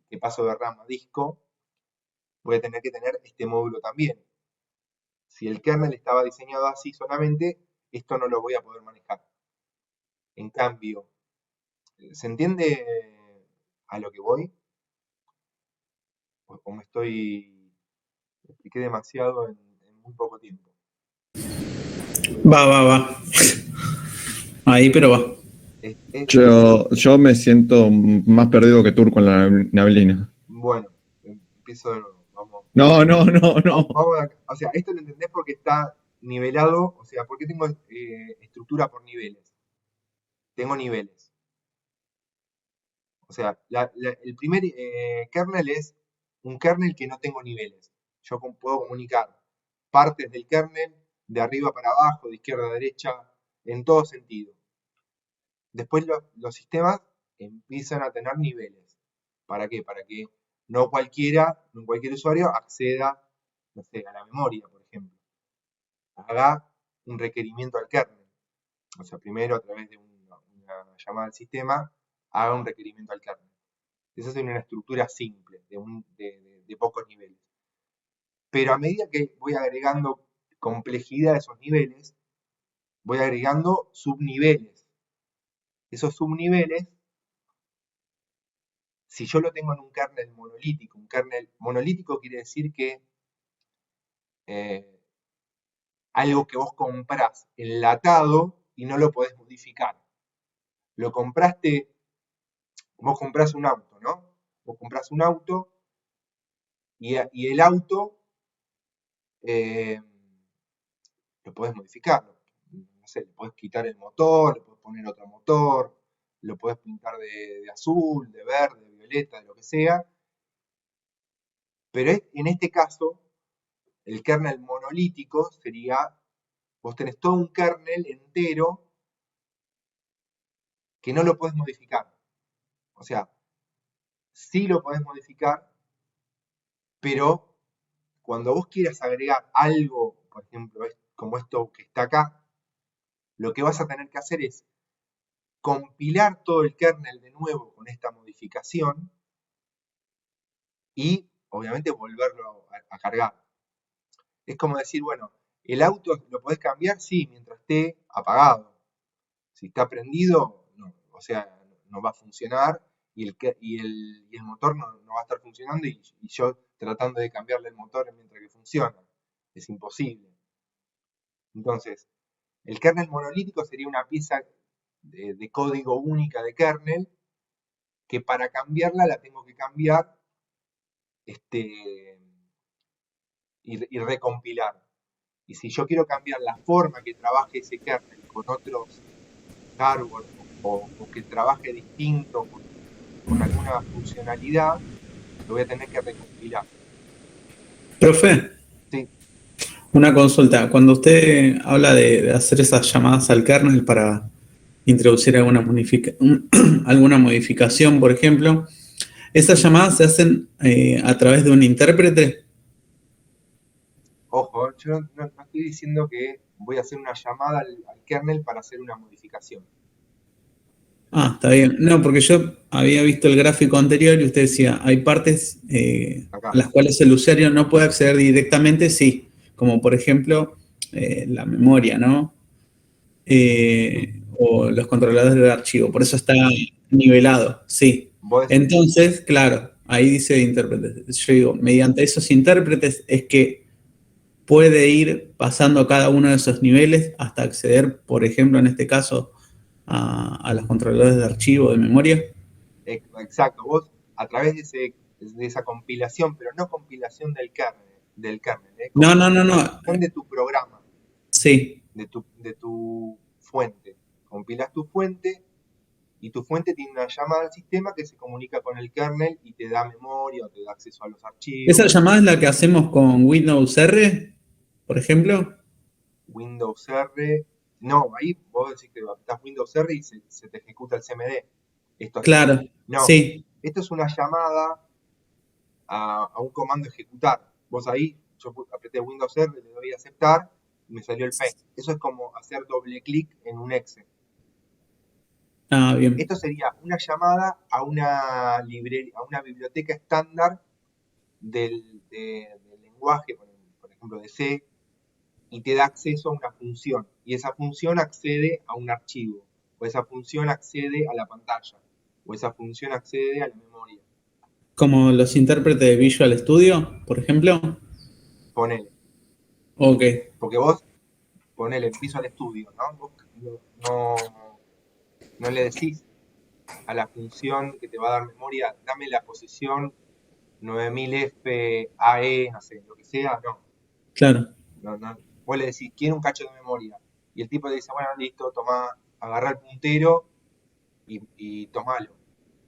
que paso de RAM a disco, voy a tener que tener este módulo también. Si el kernel estaba diseñado así solamente, esto no lo voy a poder manejar. En cambio, ¿se entiende a lo que voy? ¿O me expliqué demasiado en muy poco tiempo? Va. Ahí, pero va. Yo me siento más perdido que Turco en la neblina. Bueno, empiezo de nuevo. Vamos. No. O sea, esto lo entendés porque está nivelado, o sea, porque tengo estructura por niveles. Tengo niveles. O sea, el primer kernel es un kernel que no tengo niveles. Yo puedo comunicar partes del kernel de arriba para abajo, de izquierda a derecha, en todo sentido. Después los sistemas empiezan a tener niveles. ¿Para qué? Para que no cualquier usuario acceda, no sé, a la memoria, por ejemplo. Haga un requerimiento al kernel. O sea, primero a través de una llamada al sistema, haga un requerimiento al kernel. Esa es una estructura simple, de pocos niveles. Pero a medida que voy agregando complejidad a esos niveles, voy agregando subniveles. Esos subniveles, si yo lo tengo en un kernel monolítico quiere decir que algo que vos comprás enlatado y no lo podés modificar. Lo compraste, vos comprás un auto, ¿no? Vos comprás un auto y el auto eh, lo podés modificar. No sé, le podés quitar el motor, le podés poner otro motor, lo podés pintar de azul, de verde, de violeta, de lo que sea. Pero en este caso, el kernel monolítico sería, vos tenés todo un kernel entero que no lo podés modificar. O sea, sí lo podés modificar, pero cuando vos quieras agregar algo, por ejemplo, como esto que está acá, lo que vas a tener que hacer es compilar todo el kernel de nuevo con esta modificación y obviamente volverlo a cargar. Es como decir, bueno, el auto lo podés cambiar, sí, mientras esté apagado. Si está prendido, no, o sea, no va a funcionar y el motor no va a estar funcionando y yo tratando de cambiarle el motor mientras que funciona. Es imposible. Entonces, el kernel monolítico sería una pieza de código única de kernel que para cambiarla la tengo que cambiar y recompilar. Y si yo quiero cambiar la forma que trabaje ese kernel con otros hardware o que trabaje distinto con alguna funcionalidad, lo voy a tener que recompilar. Profe, Sí, una consulta. Cuando usted habla de hacer esas llamadas al kernel para introducir alguna, alguna modificación, por ejemplo, ¿esas llamadas se hacen a través de un intérprete? ojo, yo no estoy diciendo que voy a hacer una llamada al kernel para hacer una modificación. Ah, está bien. No, porque yo había visto el gráfico anterior y usted decía, hay partes Acá. a las cuales el usuario no puede acceder directamente, sí, como por ejemplo la memoria, ¿no? O los controladores de archivo, por eso está nivelado, sí. Vos decís, Entonces, claro, ahí dice intérpretes. Yo digo, mediante esos intérpretes es que puede ir pasando cada uno de esos niveles hasta acceder, por ejemplo, en este caso, a los controladores de archivo de memoria. exacto, vos a través de esa compilación, pero no compilación del kernel, No, no, no, no. compilación de tu programa, Sí, de tu fuente. Compilas tu fuente y tu fuente tiene una llamada al sistema que se comunica con el kernel y te da memoria o te da acceso a los esa archivos. llamada es la que hacemos con Windows R, por ejemplo. Windows R, no, ahí vos decís que estás Windows R y se te ejecuta el CMD. Esto así. Claro, No, sí, esto es una llamada a un comando ejecutar. Vos ahí, yo apreté Windows R, le doy a aceptar y me salió el paint. Eso es como hacer doble clic en un exe. ah, bien, Esto sería una llamada a una biblioteca estándar del lenguaje, por ejemplo de C, y te da acceso a una función. Y esa función accede a un archivo, o esa función accede a la pantalla, o esa función accede a la memoria. como los intérpretes de Visual Studio, por ejemplo. Ponele. Ok, Porque vos, ponele en Visual Studio, ¿no? Vos no le decís a la función que te va a dar memoria, dame la posición 9000F, AE, no sé, lo que sea, no. claro. No. Vos le decís, quiero un cacho de memoria. Y el tipo le dice, bueno, listo, toma, agarra el puntero y tomalo.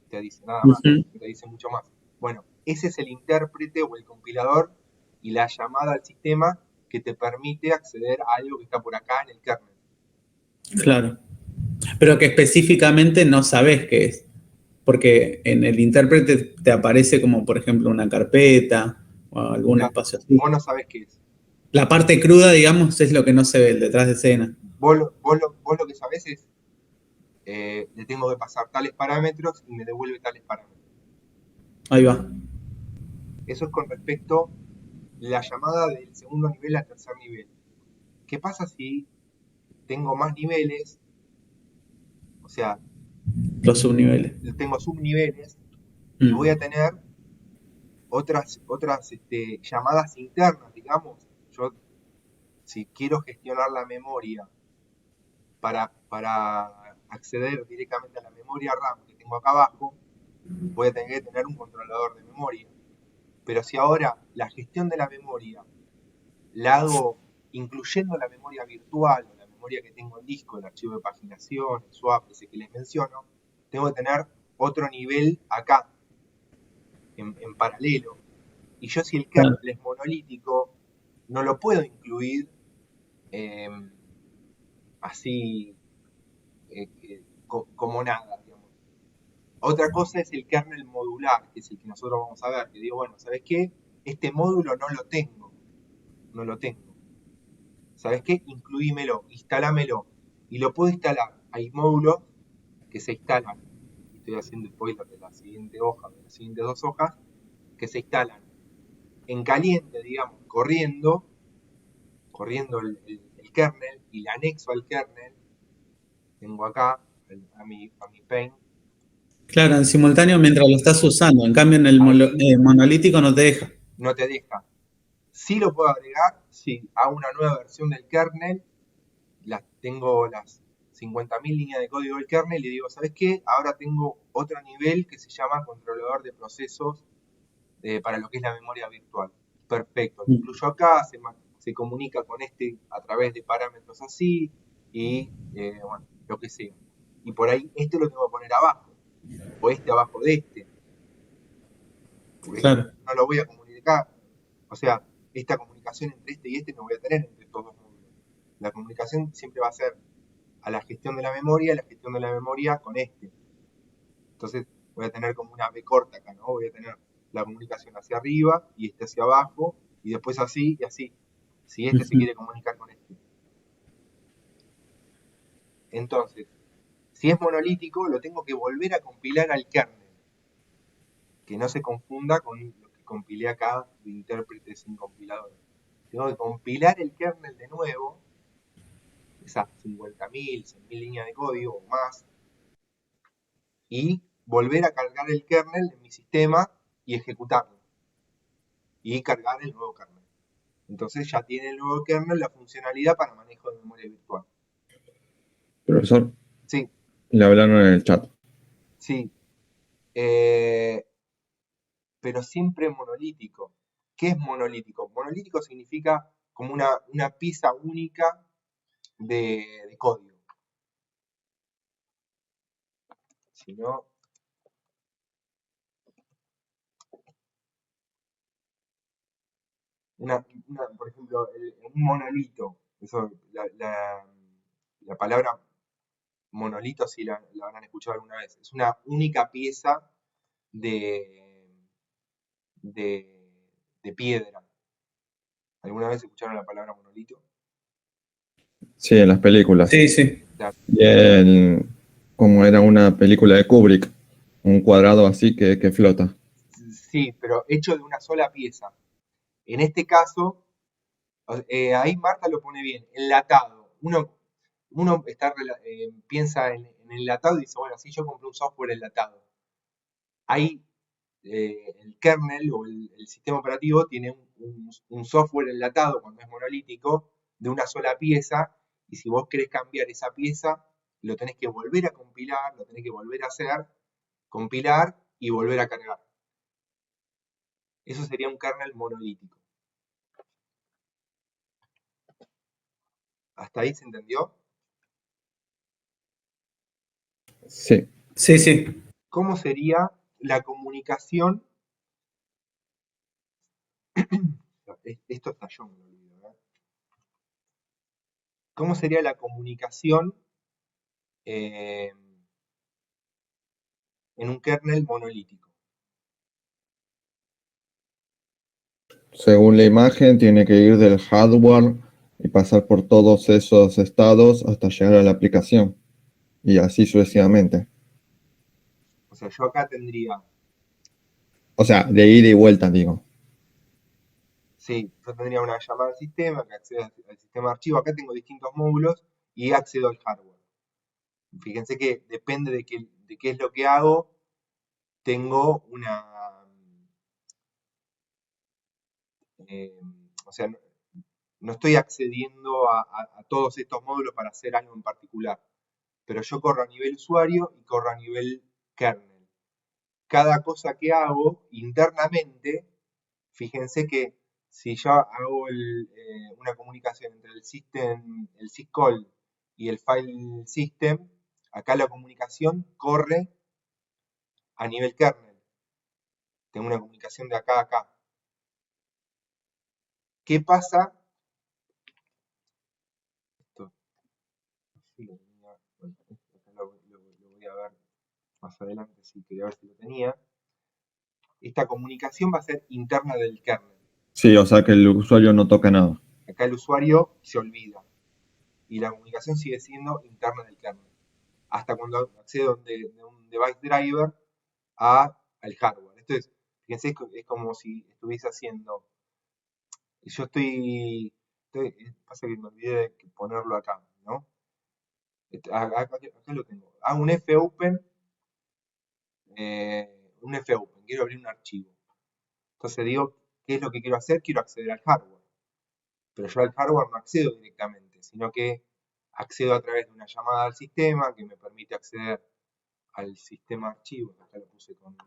Te dice nada más, Ujú. no te dice mucho más. Bueno, ese es el intérprete o el compilador y la llamada al sistema que te permite acceder a algo que está por acá en el kernel. Claro. Pero que específicamente no sabes qué es. Porque en el intérprete te aparece como, por ejemplo, una carpeta o algún Claro, espacio vos así. no sabés qué es. La parte cruda, digamos, es lo que no se ve, el detrás de escena. Vos lo que sabés es, le tengo que pasar tales parámetros y me devuelve tales parámetros. Ahí va. Eso es con respecto a la llamada del segundo nivel al tercer nivel. ¿Qué pasa si tengo más niveles? O sea, Los subniveles. tengo subniveles y voy Mm. a tener otras llamadas internas, digamos. Yo si quiero gestionar la memoria para acceder directamente a la memoria RAM que tengo acá abajo, voy a tener que tener un controlador de memoria. Pero si ahora la gestión de la memoria la hago incluyendo la memoria virtual o la memoria que tengo en disco, el archivo de paginación, el swap, ese que les menciono, tengo que tener otro nivel acá, en paralelo. Y yo si el kernel es monolítico, no lo puedo incluir eh, así como nada, digamos. Otra cosa es el kernel modular, que es el que nosotros vamos a ver, que digo, bueno, ¿sabes qué? Este módulo no lo tengo, no lo tengo. ¿Sabes qué? Incluímelo, instálamelo. Y lo puedo instalar. Hay módulos que se instalan, y estoy haciendo spoiler de la siguiente hoja, de las siguientes dos hojas, que se instalan en caliente, digamos, corriendo el kernel, y le anexo al kernel, tengo acá a mi paint, Claro, en simultáneo mientras lo estás usando. En cambio, en el ahí monolítico no te deja. no te deja. Sí lo puedo agregar, si hago una nueva versión del kernel, tengo las 50.000 líneas de código del kernel y digo, ¿sabes qué? Ahora tengo otro nivel que se llama controlador de procesos para lo que es la memoria virtual. Perfecto, lo incluyo acá, se comunica con este a través de parámetros así y bueno, lo que sea. Y por ahí este lo tengo que poner abajo, o este abajo de este, porque este Claro. no lo voy a comunicar. O sea, esta comunicación entre este y este no voy a tener entre estos dos módulos. La comunicación siempre va a ser a la gestión de la memoria con este. Entonces voy a tener como una B corta acá, ¿no? Voy a tener la comunicación hacia arriba y este hacia abajo, y después así y así, si este se Ujú. quiere comunicar con este. Entonces, si es monolítico, lo tengo que volver a compilar al kernel, que no se confunda con lo que compilé acá de intérprete sin compilador. Tengo que compilar el kernel de nuevo, esas 50.000, 100.000 líneas de código o más, y volver a cargar el kernel en mi sistema y ejecutarlo. Y cargar el nuevo kernel. Entonces ya tiene el nuevo kernel la funcionalidad para manejo de memoria virtual. Profesor, Sí, le hablaron en el chat. sí. Pero siempre monolítico. ¿Qué es monolítico? Monolítico significa como una pieza única de código. Si no, por ejemplo, un monolito, eso, la palabra monolito sí la habrán escuchado alguna vez, es una única pieza de, de, de piedra. ¿Alguna vez escucharon la palabra monolito? Sí, en las películas. Sí, sí. Claro. Y como era una película de Kubrick, un cuadrado así que flota. Sí, pero hecho de una sola pieza. En este caso, ahí Marta lo pone bien, enlatado. Uno piensa en enlatado y dice, bueno, si yo compré un software enlatado. Ahí el kernel o el sistema operativo tiene un software enlatado cuando es monolítico de una sola pieza, y si vos querés cambiar esa pieza, lo tenés que volver a compilar, lo tenés que volver a hacer, compilar y volver a cargar. Eso sería un kernel monolítico. ¿Hasta ahí se entendió? Sí. Sí, sí. ¿Cómo sería la comunicación? Esto está yo, me lo olvido, ¿verdad? ¿Cómo sería la comunicación eh, en un kernel monolítico? Según la imagen, tiene que ir del hardware y pasar por todos esos estados hasta llegar a la aplicación. Y así sucesivamente. O sea, yo acá tendría, O sea, de ida y vuelta, digo. sí, yo tendría una llamada al sistema que accede al sistema de archivo. Acá tengo distintos módulos y accedo al hardware. Fíjense que depende de qué es lo que hago, tengo o sea, no estoy accediendo a todos estos módulos para hacer algo en particular, pero yo corro a nivel usuario y corro a nivel kernel. Cada cosa que hago internamente, fíjense que si yo hago una comunicación entre el syscall y el file system, acá la comunicación corre a nivel kernel. Tengo una comunicación de acá a acá. ¿Qué pasa? Esto, sí lo tenía, bueno, acá lo voy a ver más adelante, sí, quería ver si lo tenía. Esta comunicación va a ser interna del kernel. Sí, o sea que el usuario no toca nada. Acá el usuario se olvida y la comunicación sigue siendo interna del kernel. Hasta cuando accedo de un device driver al hardware. Esto es, fíjense, es como si estuviese haciendo. Yo pasa que me olvidé de ponerlo acá, ¿no? Acá lo tengo. Hago un fopen, quiero abrir un archivo. Entonces digo, ¿qué es lo que quiero hacer? Quiero acceder al hardware. Pero yo al hardware no accedo directamente, sino que accedo a través de una llamada al sistema que me permite acceder al sistema archivo. Acá lo puse con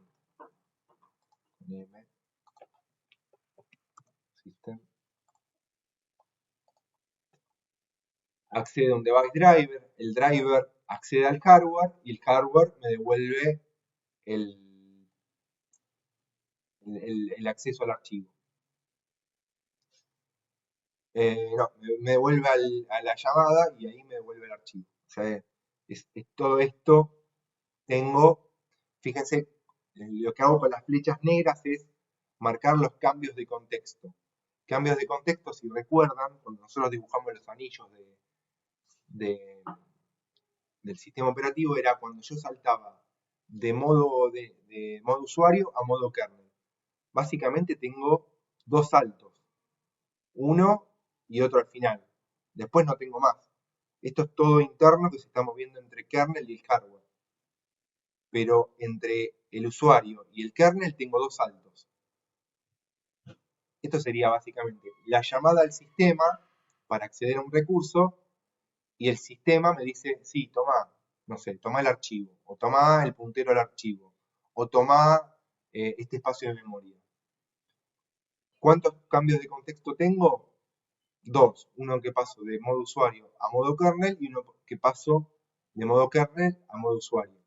M. System. Accede a un device driver, el driver accede al hardware y el hardware me devuelve el acceso al archivo. No, me devuelve a la llamada y ahí me devuelve el archivo. O sea, es todo esto tengo, fíjense, lo que hago con las flechas negras es marcar los cambios de contexto. Cambios de contexto, si recuerdan, cuando nosotros dibujamos los anillos del sistema operativo, era cuando yo saltaba de modo usuario a modo kernel. Básicamente tengo dos saltos, uno y otro al final. Después no tengo más. Esto es todo interno que se está moviendo entre kernel y el hardware. Pero entre el usuario y el kernel tengo dos saltos. Esto sería básicamente la llamada al sistema para acceder a un recurso y el sistema me dice, sí, toma, no sé, toma el archivo, o toma el puntero al archivo, o toma este espacio de memoria. ¿Cuántos cambios de contexto tengo? Dos. Uno que paso de modo usuario a modo kernel y uno que paso de modo kernel a modo usuario.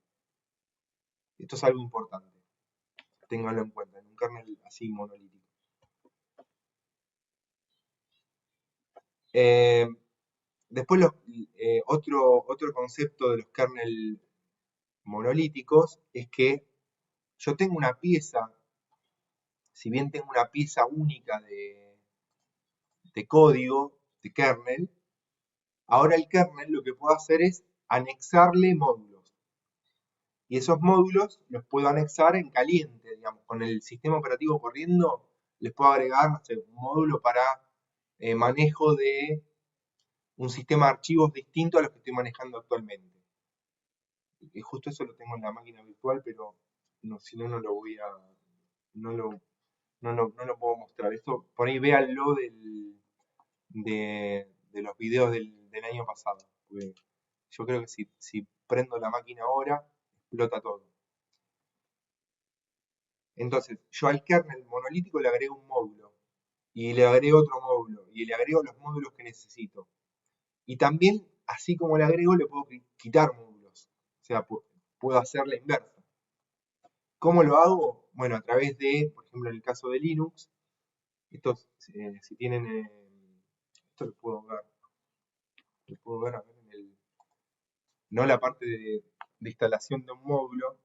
Esto es algo importante. Ténganlo en cuenta, en un kernel así monolítico. Después otro concepto de los kernel monolíticos es que yo tengo una pieza, si bien tengo una pieza única de código, de kernel, ahora el kernel lo que puedo hacer es anexarle módulos. Y esos módulos los puedo anexar en caliente, digamos, con el sistema operativo corriendo, les puedo agregar, no sé, un módulo para manejo de un sistema de archivos distinto a los que estoy manejando actualmente. Y justo eso lo tengo en la máquina virtual, pero no, si no, no lo voy a. No lo puedo mostrar. Esto, por ahí véanlo de los videos del año pasado. Porque yo creo que si prendo la máquina ahora, explota todo. Entonces, yo al kernel monolítico le agrego un módulo. Y le agrego otro módulo. Y le agrego los módulos que necesito. Y también, así como le agrego, le puedo quitar módulos. O sea, puedo hacer la inversa. ¿Cómo lo hago? Bueno, a través de, por ejemplo, en el caso de Linux, si tienen, esto lo puedo ver acá no la parte de instalación de un módulo,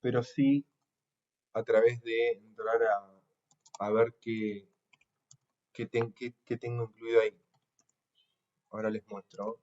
pero sí a través de entrar a ver qué tengo incluido ahí. Ahora les muestro.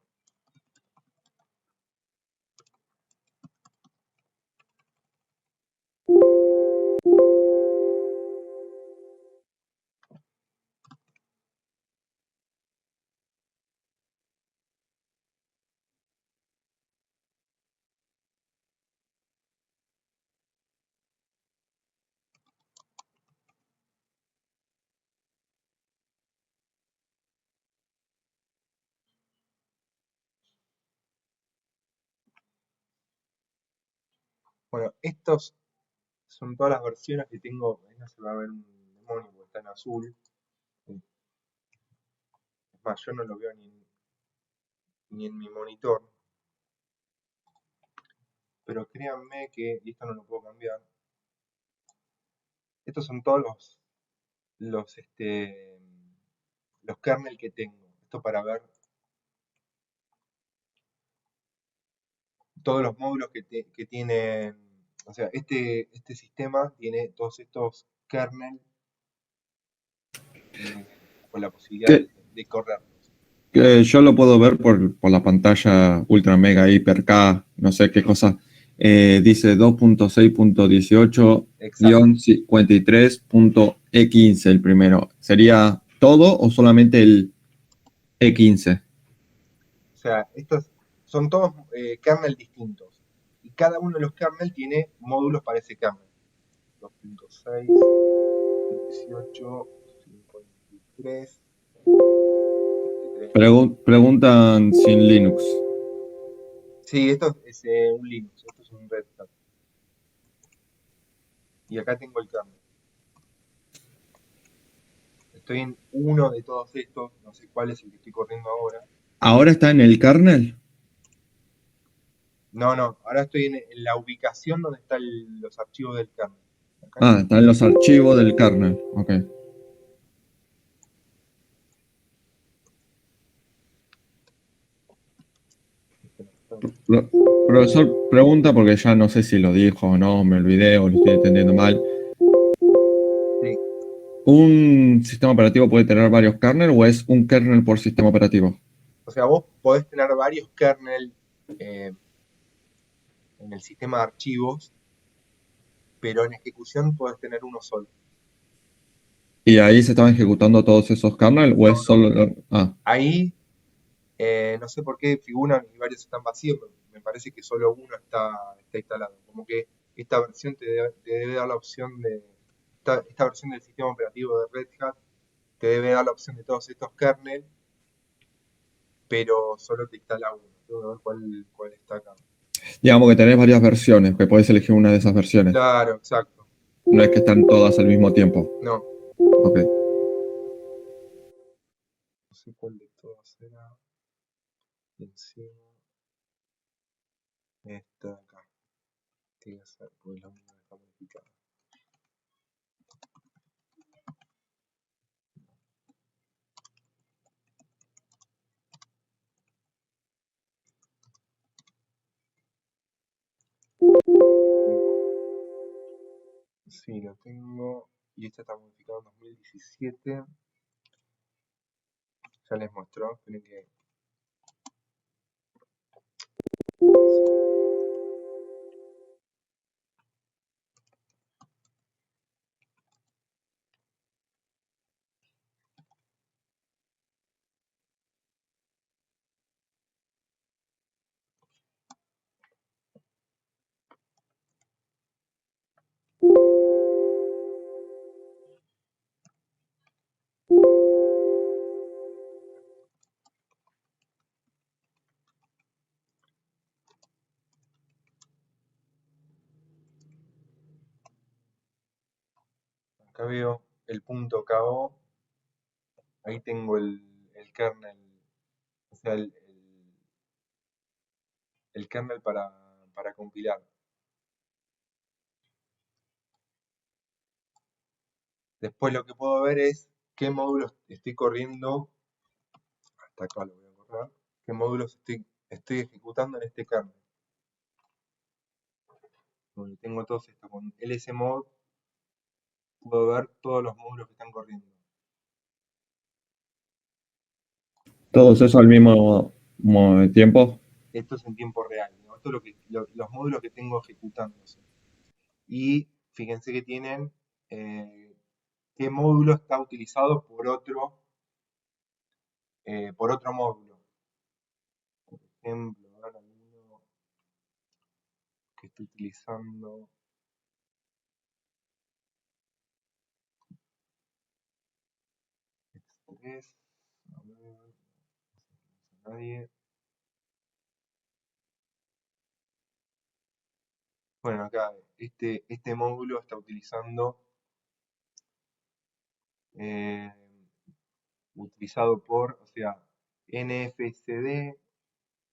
Bueno, estos son todas las versiones que tengo. Ahí no se va a ver un demonio porque está en azul. Es más, yo no lo veo ni en mi monitor. Pero créanme que, y esto no lo puedo cambiar, estos son todos los kernel que tengo. Esto para ver todos los módulos que tienen. O sea, este sistema tiene todos estos kernel con la posibilidad Que, de correrlos. que yo lo puedo ver por la pantalla ultra mega hiper K, no sé qué cosa. Dice Exacto. 2.6.18-53.E15 el primero. ¿Sería todo o solamente el E15? O sea, estos son todos kernel distintos. Y cada uno de los kernel tiene módulos para ese kernel. 2.6, 18, 53, 23. Preguntan sin Linux. Sí, esto es un Linux, esto es un Red Hat. Y acá tengo el kernel. Estoy en uno de todos estos, no sé cuál es el que estoy corriendo ahora. ¿Ahora está en el kernel? No, no, ahora estoy en la ubicación donde están los archivos del kernel. Acá Ah, estoy. está en los archivos del kernel. Ok. Profesor, pregunta porque ya no sé si lo dijo o no, me olvidé o lo estoy entendiendo mal. Sí. ¿Un sistema operativo puede tener varios kernel o es un kernel por sistema operativo? O sea, vos podés tener varios kernel eh, en el sistema de archivos, pero en ejecución podés tener uno solo. ¿Y ahí se estaban ejecutando todos esos kernel o No, es no. solo... Ah, Ahí no sé por qué figuran y varios están vacíos, pero me parece que solo uno está instalado. Como que esta versión te debe dar la opción de, esta versión del sistema operativo de Red Hat te debe dar la opción de todos estos kernel, pero solo te instala uno. Tengo que ver cuál está acá. digamos que tenés varias versiones, que podés elegir una de esas versiones. Claro, exacto. No es que están todas al mismo tiempo. No, Ok. no sé cuál de todas era. Y encima, esta de acá. Tiene que ser, porque la única que está modificada. Sí, lo tengo. Y esta está modificada en 2017. Ya les mostró. Esperen que. Acá veo el punto KO. Ahí tengo el kernel. O sea, el kernel para compilar. Después lo que puedo ver es qué módulos estoy corriendo. Hasta acá lo voy a correr. Qué módulos estoy ejecutando en este kernel. Donde tengo todos estos con lsmod. Puedo ver todos los módulos que están corriendo. ¿Todos esos al mismo tiempo? Esto es en tiempo real, ¿no? Esto es los módulos que tengo ejecutándose. Y fíjense que tienen qué módulo está utilizado por otro módulo. Por ejemplo, ahora uno que estoy utilizando. X3. A ver, no a nadie. Bueno, acá este módulo está utilizado por, o sea, NFSD,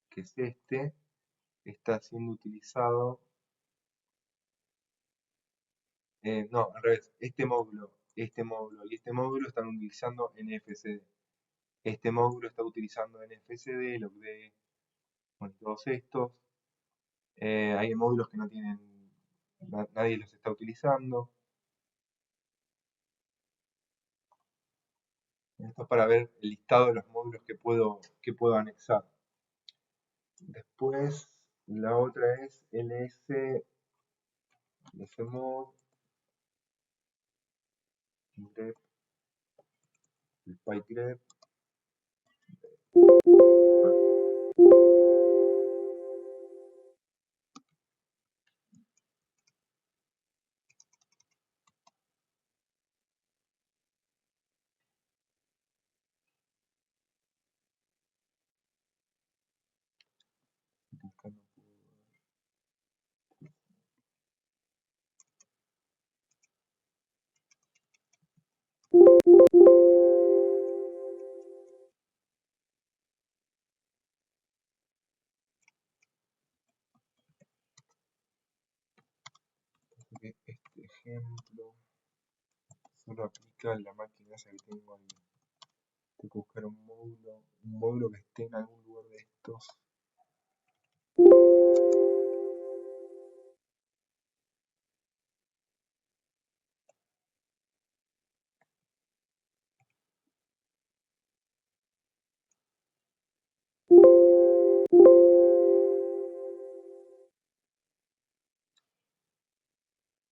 que es está siendo utilizado, no, al revés, este módulo y este módulo están utilizando NFSD. Este módulo está utilizando NFSD, LogD, bueno, todos estos. Hay módulos que no tienen, nadie los está utilizando. Esto es para ver el listado de los módulos que puedo anexar. Después, la otra es ls mod grep, el pygrep. Este ejemplo solo aplica en la máquina esa que tengo ahí. Tengo que buscar un módulo que esté en algún lugar de estos.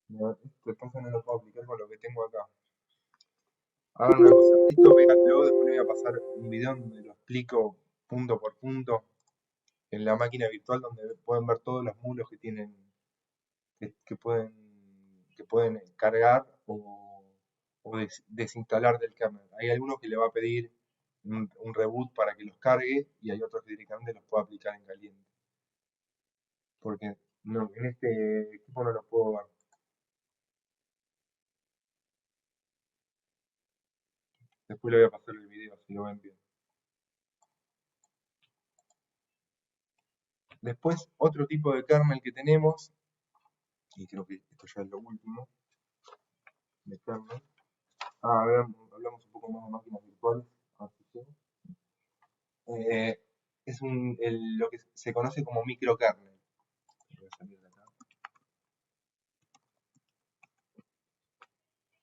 No, esto entonces no lo puedo aplicar con lo que tengo acá. Hagan una cosa, esto véanlo, después les voy a pasar un video donde lo explico punto por punto en la máquina virtual, donde pueden ver todos los módulos que tienen, que pueden cargar o desinstalar del kernel. Hay algunos que le va a pedir un reboot para que los cargue y hay otros que directamente los puedo aplicar en caliente. Porque no, en este equipo no los puedo ver. Después le voy a pasar el video si lo ven bien. Después, otro tipo de kernel que tenemos, y creo que esto ya es lo último, de kernel. Hablamos un poco más de máquinas virtuales. Es lo que se conoce como microkernel.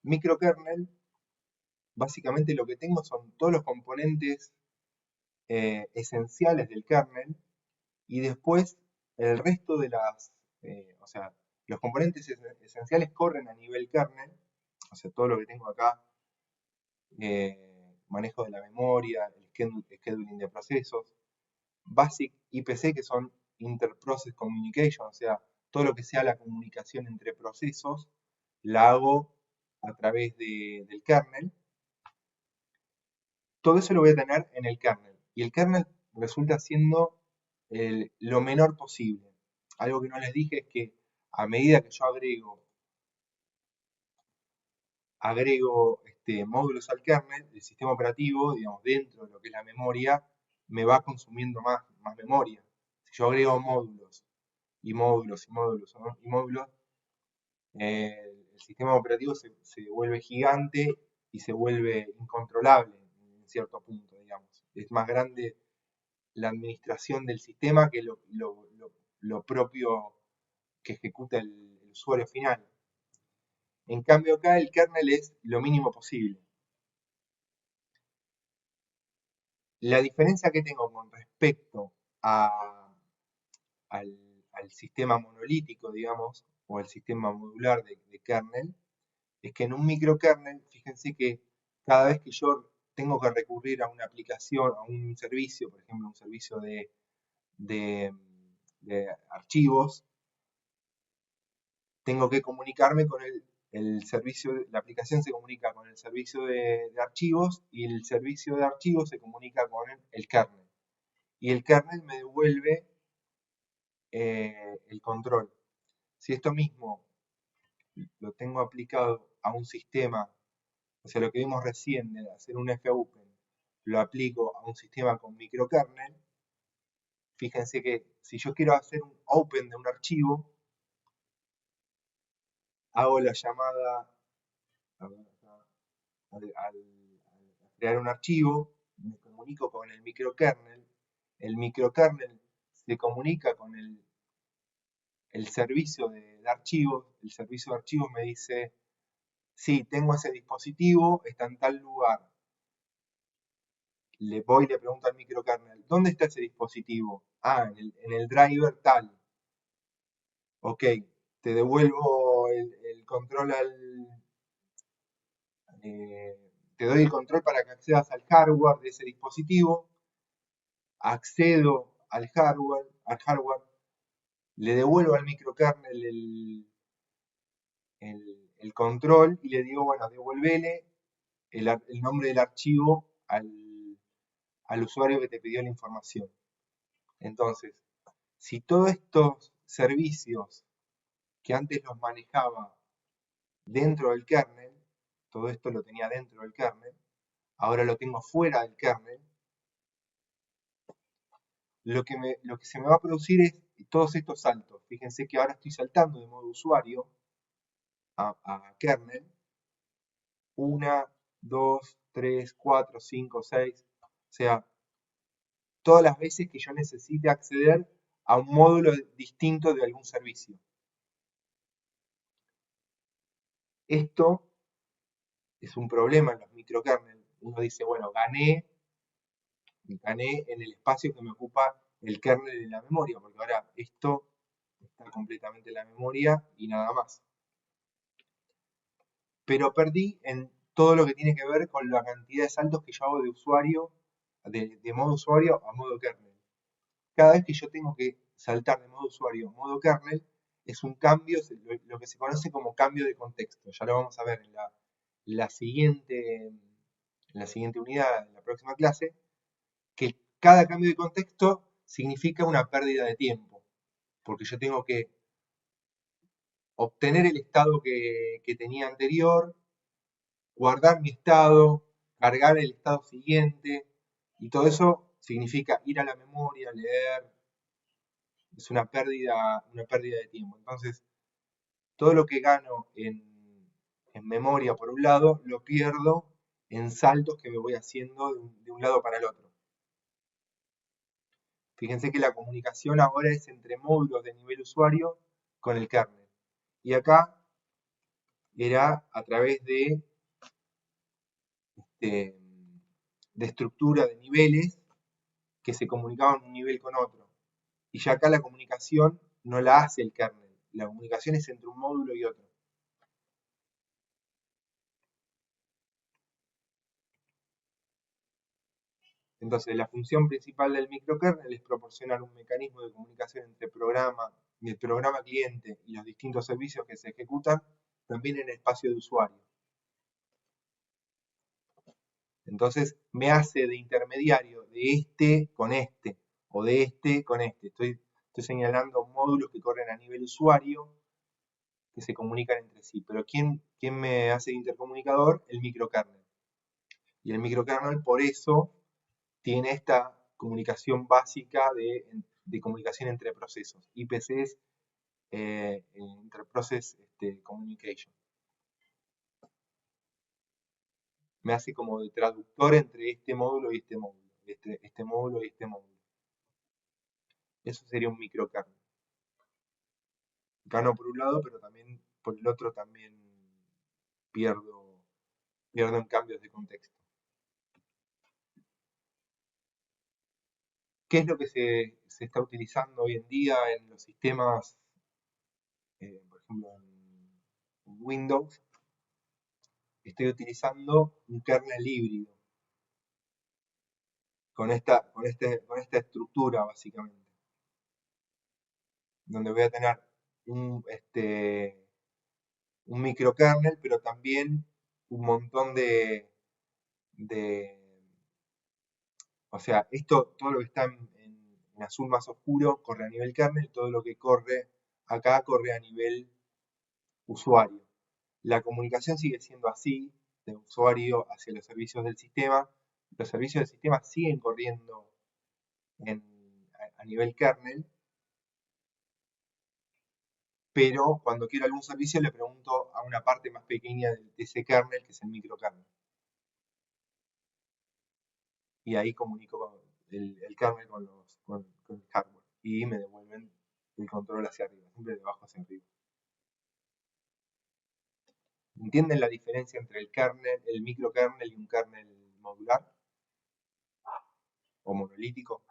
Microkernel, básicamente lo que tengo son todos los componentes esenciales del kernel y después el resto de o sea, los componentes esenciales corren a nivel kernel, o sea, todo lo que tengo acá, manejo de la memoria, el scheduling de procesos, Basic IPC, que son Interprocess Communication, o sea, todo lo que sea la comunicación entre procesos, la hago a través del kernel. Todo eso lo voy a tener en el kernel. Y el kernel resulta siendo lo menor posible. Algo que no les dije es que a medida que yo agrego módulos al kernel, el sistema operativo, digamos, dentro de lo que es la memoria, me va consumiendo más memoria. Si yo agrego módulos y módulos y módulos y módulos, el sistema operativo se vuelve gigante y se vuelve incontrolable en cierto punto, digamos. Es más grande la administración del sistema que lo propio que ejecuta el usuario final. En cambio acá el kernel es lo mínimo posible. La diferencia que tengo con respecto al sistema monolítico, digamos, o al sistema modular de kernel, es que en un microkernel, fíjense que cada vez que yo tengo que recurrir a una aplicación, a un servicio, por ejemplo, un servicio de archivos, tengo que comunicarme con el servicio, la aplicación se comunica con el servicio de archivos y el servicio de archivos se comunica con el kernel. Y el kernel me devuelve el control. si esto mismo lo tengo aplicado a un sistema, o sea, lo que vimos recién de hacer un fopen, lo aplico a un sistema con microkernel, fíjense que si yo quiero hacer un open de un archivo, hago la llamada al crear un archivo, me comunico con el microkernel se comunica con el servicio de archivos, el servicio de archivos me dice, sí, tengo ese dispositivo, está en tal lugar. Le pregunto al microkernel, ¿dónde está ese dispositivo? Ah, en el driver tal. Ok, te devuelvo el control te doy el control para que accedas al hardware de ese dispositivo, accedo al hardware, le devuelvo al microkernel el control y le digo, bueno, devuélvele el nombre del archivo al usuario que te pidió la información. Entonces, si todos estos servicios que antes los manejaba dentro del kernel, todo esto lo tenía dentro del kernel, ahora lo tengo fuera del kernel, lo que se me va a producir es todos estos saltos. Fíjense que ahora estoy saltando de modo usuario a kernel. 1, 2, 3, 4, 5, 6. O sea, todas las veces que yo necesite acceder a un módulo distinto de algún servicio. Esto es un problema en los microkernels. Uno dice, bueno, gané en el espacio que me ocupa el kernel en la memoria, porque ahora esto está completamente en la memoria y nada más. Pero perdí en todo lo que tiene que ver con la cantidad de saltos que yo hago de usuario, de modo usuario a modo kernel. Cada vez que yo tengo que saltar de modo usuario a modo kernel, es un cambio, lo que se conoce como cambio de contexto. Ya lo vamos a ver en la siguiente unidad, en la próxima clase, que cada cambio de contexto significa una pérdida de tiempo, porque yo tengo que obtener el estado que tenía anterior, guardar mi estado, cargar el estado siguiente, y todo eso significa ir a la memoria, leer, es una pérdida de tiempo. Entonces, todo lo que gano en memoria por un lado, lo pierdo en saltos que me voy haciendo de un lado para el otro. Fíjense que la comunicación ahora es entre módulos de nivel usuario con el kernel. Y acá era a través de estructura de niveles que se comunicaban un nivel con otro. Y ya acá la comunicación no la hace el kernel. La comunicación es entre un módulo y otro. Entonces, la función principal del microkernel es proporcionar un mecanismo de comunicación entre el programa cliente y los distintos servicios que se ejecutan, también en el espacio de usuario. Entonces, me hace de intermediario de este con este, o de este con este. Estoy señalando módulos que corren a nivel usuario, que se comunican entre sí. Pero ¿quién me hace de intercomunicador? El microkernel. Y el microkernel, por eso, tiene esta comunicación básica de comunicación entre procesos. IPCs, Interprocess Communication. Me hace como de traductor entre este módulo y este módulo. Este módulo y este módulo. Eso sería un microkernel. Gano por un lado, pero también por el otro también pierdo en cambios de contexto. ¿Qué es lo que se está utilizando hoy en día en los sistemas, por ejemplo, en Windows? Estoy utilizando un kernel híbrido con esta estructura, básicamente, donde voy a tener un microkernel, pero también un montón o sea, todo lo que está en azul más oscuro corre a nivel kernel, todo lo que corre acá corre a nivel usuario. La comunicación sigue siendo así, de usuario hacia los servicios del sistema. Los servicios del sistema siguen corriendo a nivel kernel, pero cuando quiero algún servicio le pregunto a una parte más pequeña de ese kernel, que es el microkernel. Y ahí comunico el kernel con el hardware. Y me devuelven el control hacia arriba, siempre de abajo hacia arriba. ¿Entienden la diferencia entre el kernel, el microkernel y un kernel modular o monolítico?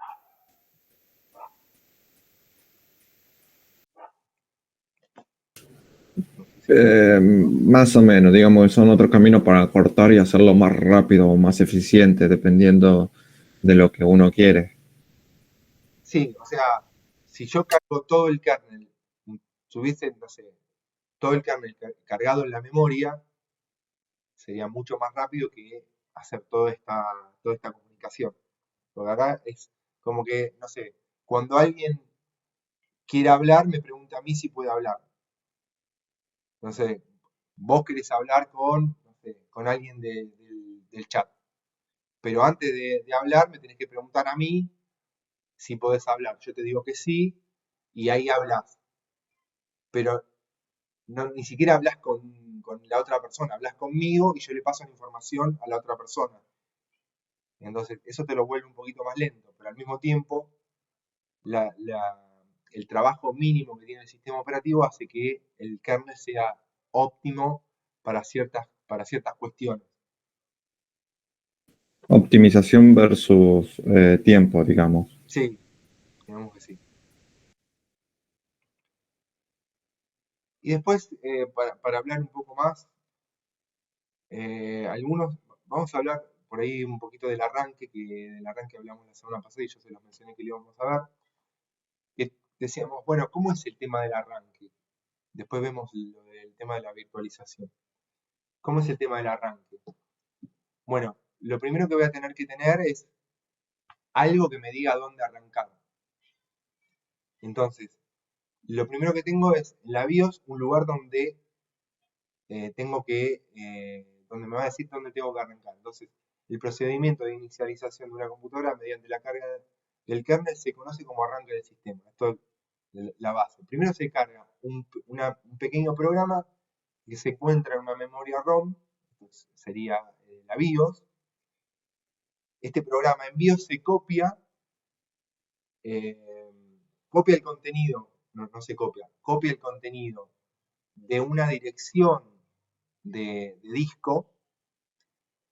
Más o menos, digamos, son otro camino para cortar y hacerlo más rápido o más eficiente, dependiendo de lo que uno quiere. Sí, o sea, si yo cargo todo el kernel, tuviese, no sé, todo el kernel cargado en la memoria, sería mucho más rápido que hacer toda esta comunicación. Porque acá es como que, no sé, cuando alguien quiere hablar, me pregunta a mí si puede hablar. No sé, vos querés hablar con, no sé, con alguien del chat. Pero antes de hablar, me tenés que preguntar a mí si podés hablar. Yo te digo que sí, y ahí hablas. Pero ni siquiera hablas con la otra persona, hablas conmigo y yo le paso la información a la otra persona. Entonces, eso te lo vuelve un poquito más lento, pero al mismo tiempo, el trabajo mínimo que tiene el sistema operativo hace que el kernel sea óptimo para ciertas cuestiones. Optimización versus tiempo, digamos. Sí, digamos que sí. Y después, para hablar un poco más, vamos a hablar por ahí un poquito del arranque, que del arranque hablamos la semana pasada y yo se los mencioné que lo íbamos a ver. Que decíamos, bueno, ¿cómo es el tema del arranque? Después vemos lo del tema de la virtualización. ¿Cómo es el tema del arranque? Bueno, lo primero que voy a tener que tener es algo que me diga dónde arrancar. Entonces, lo primero que tengo es en la BIOS un lugar donde donde me va a decir dónde tengo que arrancar. Entonces, el procedimiento de inicialización de una computadora mediante la carga del kernel se conoce como arranque del sistema. Esto es la base. Primero se carga un pequeño programa que se encuentra en una memoria ROM, pues sería la BIOS. Este programa en BIOS se copia el contenido, no se copia el contenido de una dirección de disco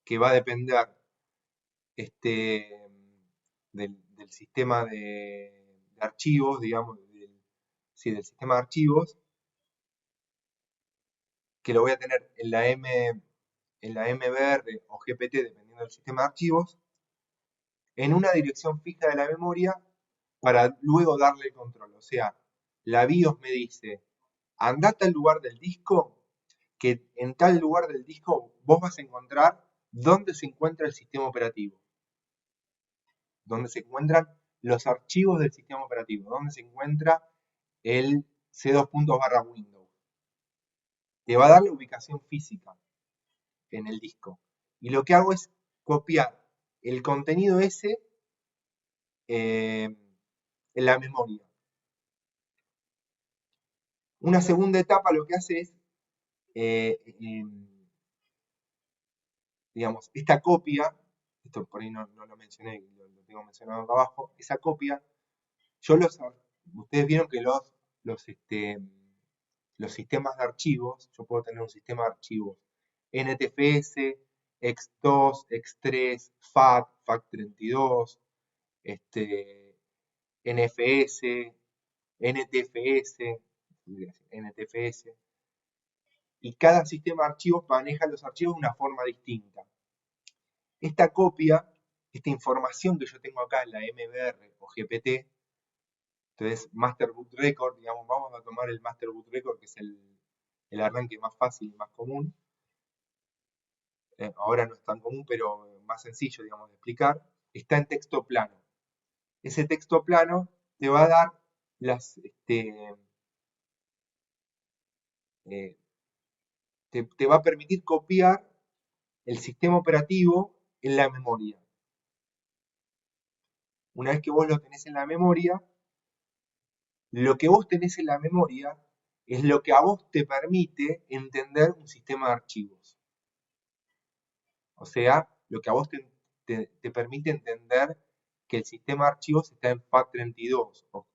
que va a depender del sistema de archivos, digamos, del sistema de archivos, que lo voy a tener en la MBR o GPT, dependiendo del sistema de archivos, en una dirección fija de la memoria para luego darle el control. O sea, la BIOS me dice, andate al lugar del disco, que en tal lugar del disco vos vas a encontrar dónde se encuentra el sistema operativo, dónde se encuentran los archivos del sistema operativo, dónde se encuentra el C2./Windows. Te va a dar la ubicación física en el disco. Y lo que hago es copiar el contenido ese en la memoria. Una segunda etapa lo que hace es, digamos, esta copia, esto por ahí no lo mencioné, lo tengo mencionado acá abajo, esa copia, ustedes vieron que los sistemas de archivos, yo puedo tener un sistema de archivos NTFS, X2, X3, FAT, FAT32, NFS, NTFS, y cada sistema de archivos maneja los archivos de una forma distinta. Esta copia, esta información que yo tengo acá en la MBR o GPT, entonces Master Boot Record, digamos, vamos a tomar el Master Boot Record, que es el arranque más fácil y más común. Ahora no es tan común, pero más sencillo, digamos, de explicar. Está en texto plano. Ese texto plano te va a dar eh, te va a permitir copiar el sistema operativo en la memoria. Una vez que vos lo tenés en la memoria, lo que vos tenés en la memoria es lo que a vos te permite entender un sistema de archivos. O sea, lo que a vos te permite entender que el sistema de archivos está en FAT32 o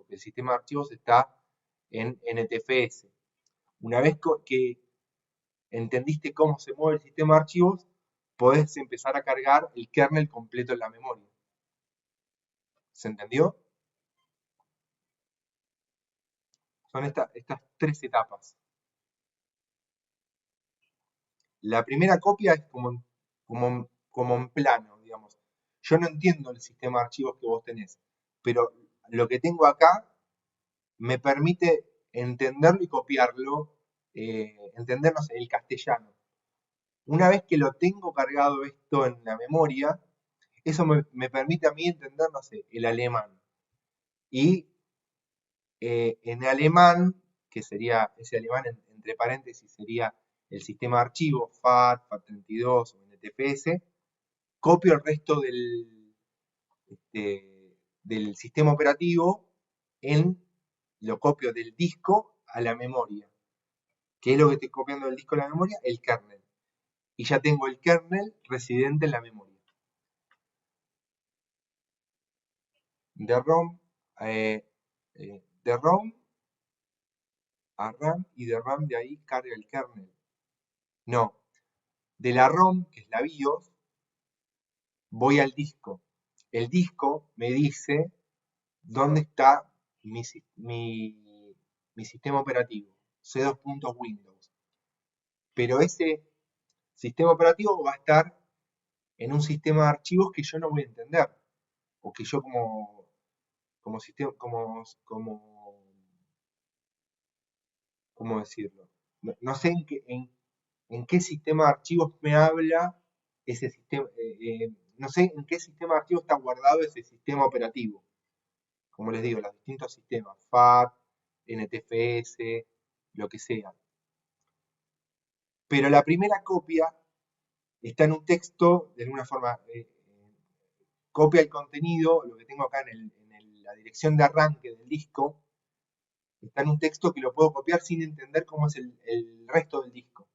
que el sistema de archivos está en NTFS. Una vez que entendiste cómo se mueve el sistema de archivos, podés empezar a cargar el kernel completo en la memoria. ¿Se entendió? Son estas tres etapas. La primera copia es como en plano, digamos. Yo no entiendo el sistema de archivos que vos tenés, pero lo que tengo acá me permite entenderlo y copiarlo, entendernos en el castellano. Una vez que lo tengo cargado esto en la memoria, eso me permite a mí entender, no sé, el alemán. Y en alemán, que sería ese alemán entre paréntesis, sería el sistema de archivos FAT, FAT32 o NTFS, copio el resto del sistema operativo, lo copio del disco a la memoria. ¿Qué es lo que estoy copiando del disco a la memoria? El kernel. Y ya tengo el kernel residente en la memoria. De ROM, de ROM a RAM y de RAM de ahí carga el kernel. No, de la ROM, que es la BIOS, voy al disco. El disco me dice dónde está mi sistema operativo, C2.Windows. Pero ese sistema operativo va a estar en un sistema de archivos que yo no voy a entender, o que yo como sistema, ¿cómo decirlo? No sé en qué sistema de archivos me habla ese sistema, no sé en qué sistema de archivos está guardado ese sistema operativo. Como les digo, los distintos sistemas, FAT, NTFS, lo que sea. Pero la primera copia está en un texto, de alguna forma, copia el contenido, lo que tengo acá en la dirección de arranque del disco, está en un texto que lo puedo copiar sin entender cómo es el resto del disco.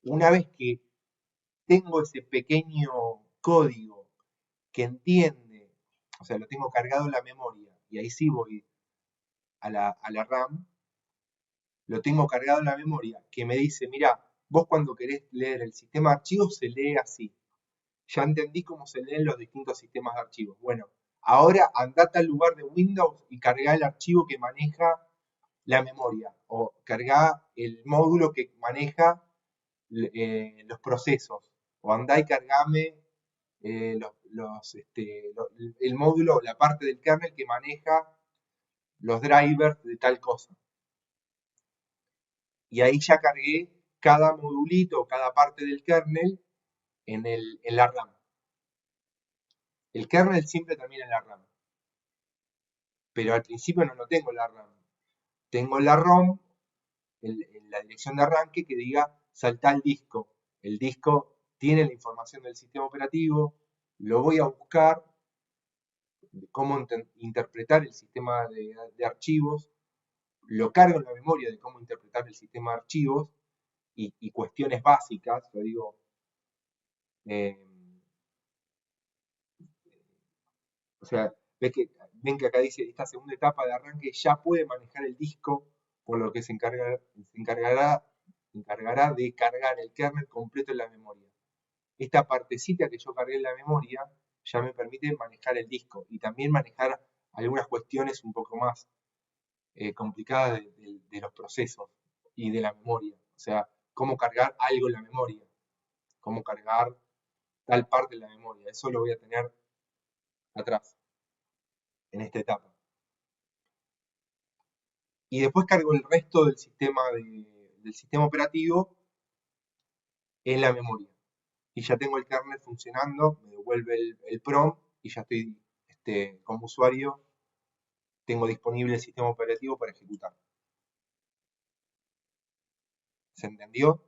Una vez que tengo ese pequeño código que entiende, o sea, lo tengo cargado en la memoria, y ahí sí voy a la RAM, lo tengo cargado en la memoria, que me dice, mira, vos cuando querés leer el sistema de archivos se lee así. Ya entendí cómo se leen los distintos sistemas de archivos. Bueno, ahora andate al lugar de Windows y cargá el archivo que maneja la memoria, o cargá el módulo que maneja los procesos, o andá y cargame el módulo, la parte del kernel que maneja los drivers de tal cosa. Y ahí ya cargué cada modulito, cada parte del kernel en la RAM. El kernel siempre termina en la RAM. Pero al principio no lo tengo en la RAM. Tengo la ROM, en la dirección de arranque, que diga salta al disco. El disco tiene la información del sistema operativo, lo voy a buscar, cómo interpretar el sistema de archivos, lo cargo en la memoria de cómo interpretar el sistema de archivos y cuestiones básicas, yo digo, o sea, ven que acá dice, esta segunda etapa de arranque ya puede manejar el disco, por lo que se encargará de cargar el kernel completo en la memoria. Esta partecita que yo cargué en la memoria ya me permite manejar el disco y también manejar algunas cuestiones un poco más complicadas de los procesos y de la memoria. O sea, cómo cargar algo en la memoria, cómo cargar tal parte de la memoria. Eso lo voy a tener atrás, en esta etapa. Y después cargo el resto del sistema operativo en la memoria. Y ya tengo el kernel funcionando, me devuelve el prompt y ya estoy, como usuario, tengo disponible el sistema operativo para ejecutar. ¿Se entendió?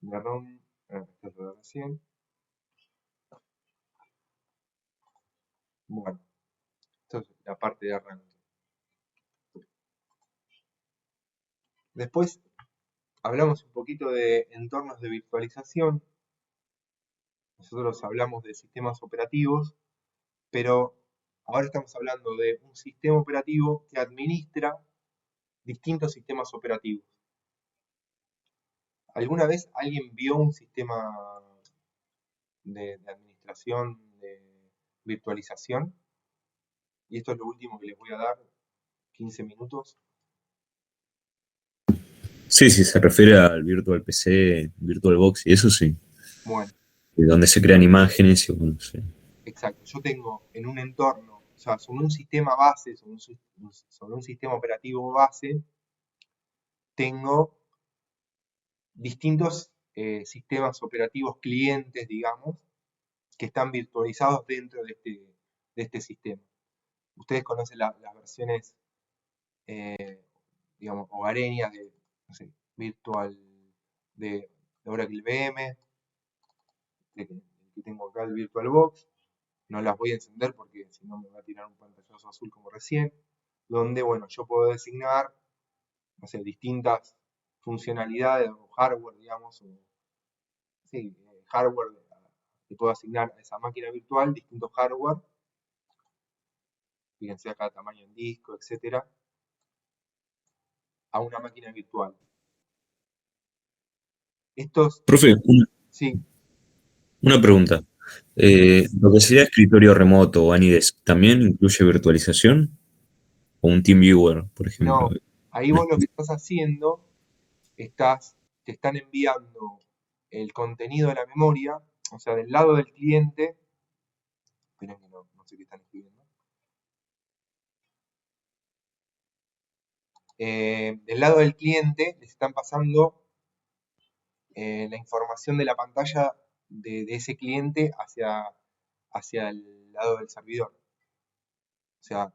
La ROM, esto es lo de recién. Bueno, esto es la parte de arranque. Después hablamos un poquito de entornos de virtualización. Nosotros hablamos de sistemas operativos, pero ahora estamos hablando de un sistema operativo que administra distintos sistemas operativos. ¿Alguna vez alguien vio un sistema de administración de virtualización? Y esto es lo último que les voy a dar, 15 minutos. Sí, sí, se refiere al Virtual PC, VirtualBox y eso sí, Bueno, donde se crean imágenes y bueno, sí. exacto. Yo tengo en un entorno, o sea, sobre un sistema base, sobre un sistema operativo base, tengo distintos sistemas operativos clientes, digamos, que están virtualizados dentro de este sistema. Ustedes conocen las versiones, digamos, hogareñas de, no sé, Virtual de Oracle VM, que tengo acá el VirtualBox. No las voy a encender porque si no me va a tirar un pantallazo azul como recién. Donde, bueno, yo puedo designar, no sé, distintas funcionalidades o hardware, digamos, o sí, hardware, que puedo asignar a esa máquina virtual distintos hardware, fíjense acá tamaño en disco, etcétera, a una máquina virtual. Estos, Profe, sí, una pregunta. ¿Lo que sería escritorio remoto o AnyDesk también incluye virtualización? ¿O un TeamViewer, por ejemplo? no, ahí vos lo que estás haciendo, te están enviando el contenido de la memoria, o sea, del lado del cliente, esperen que no sé qué están escribiendo, del lado del cliente les están pasando la información de la pantalla de ese cliente hacia el lado del servidor. O sea,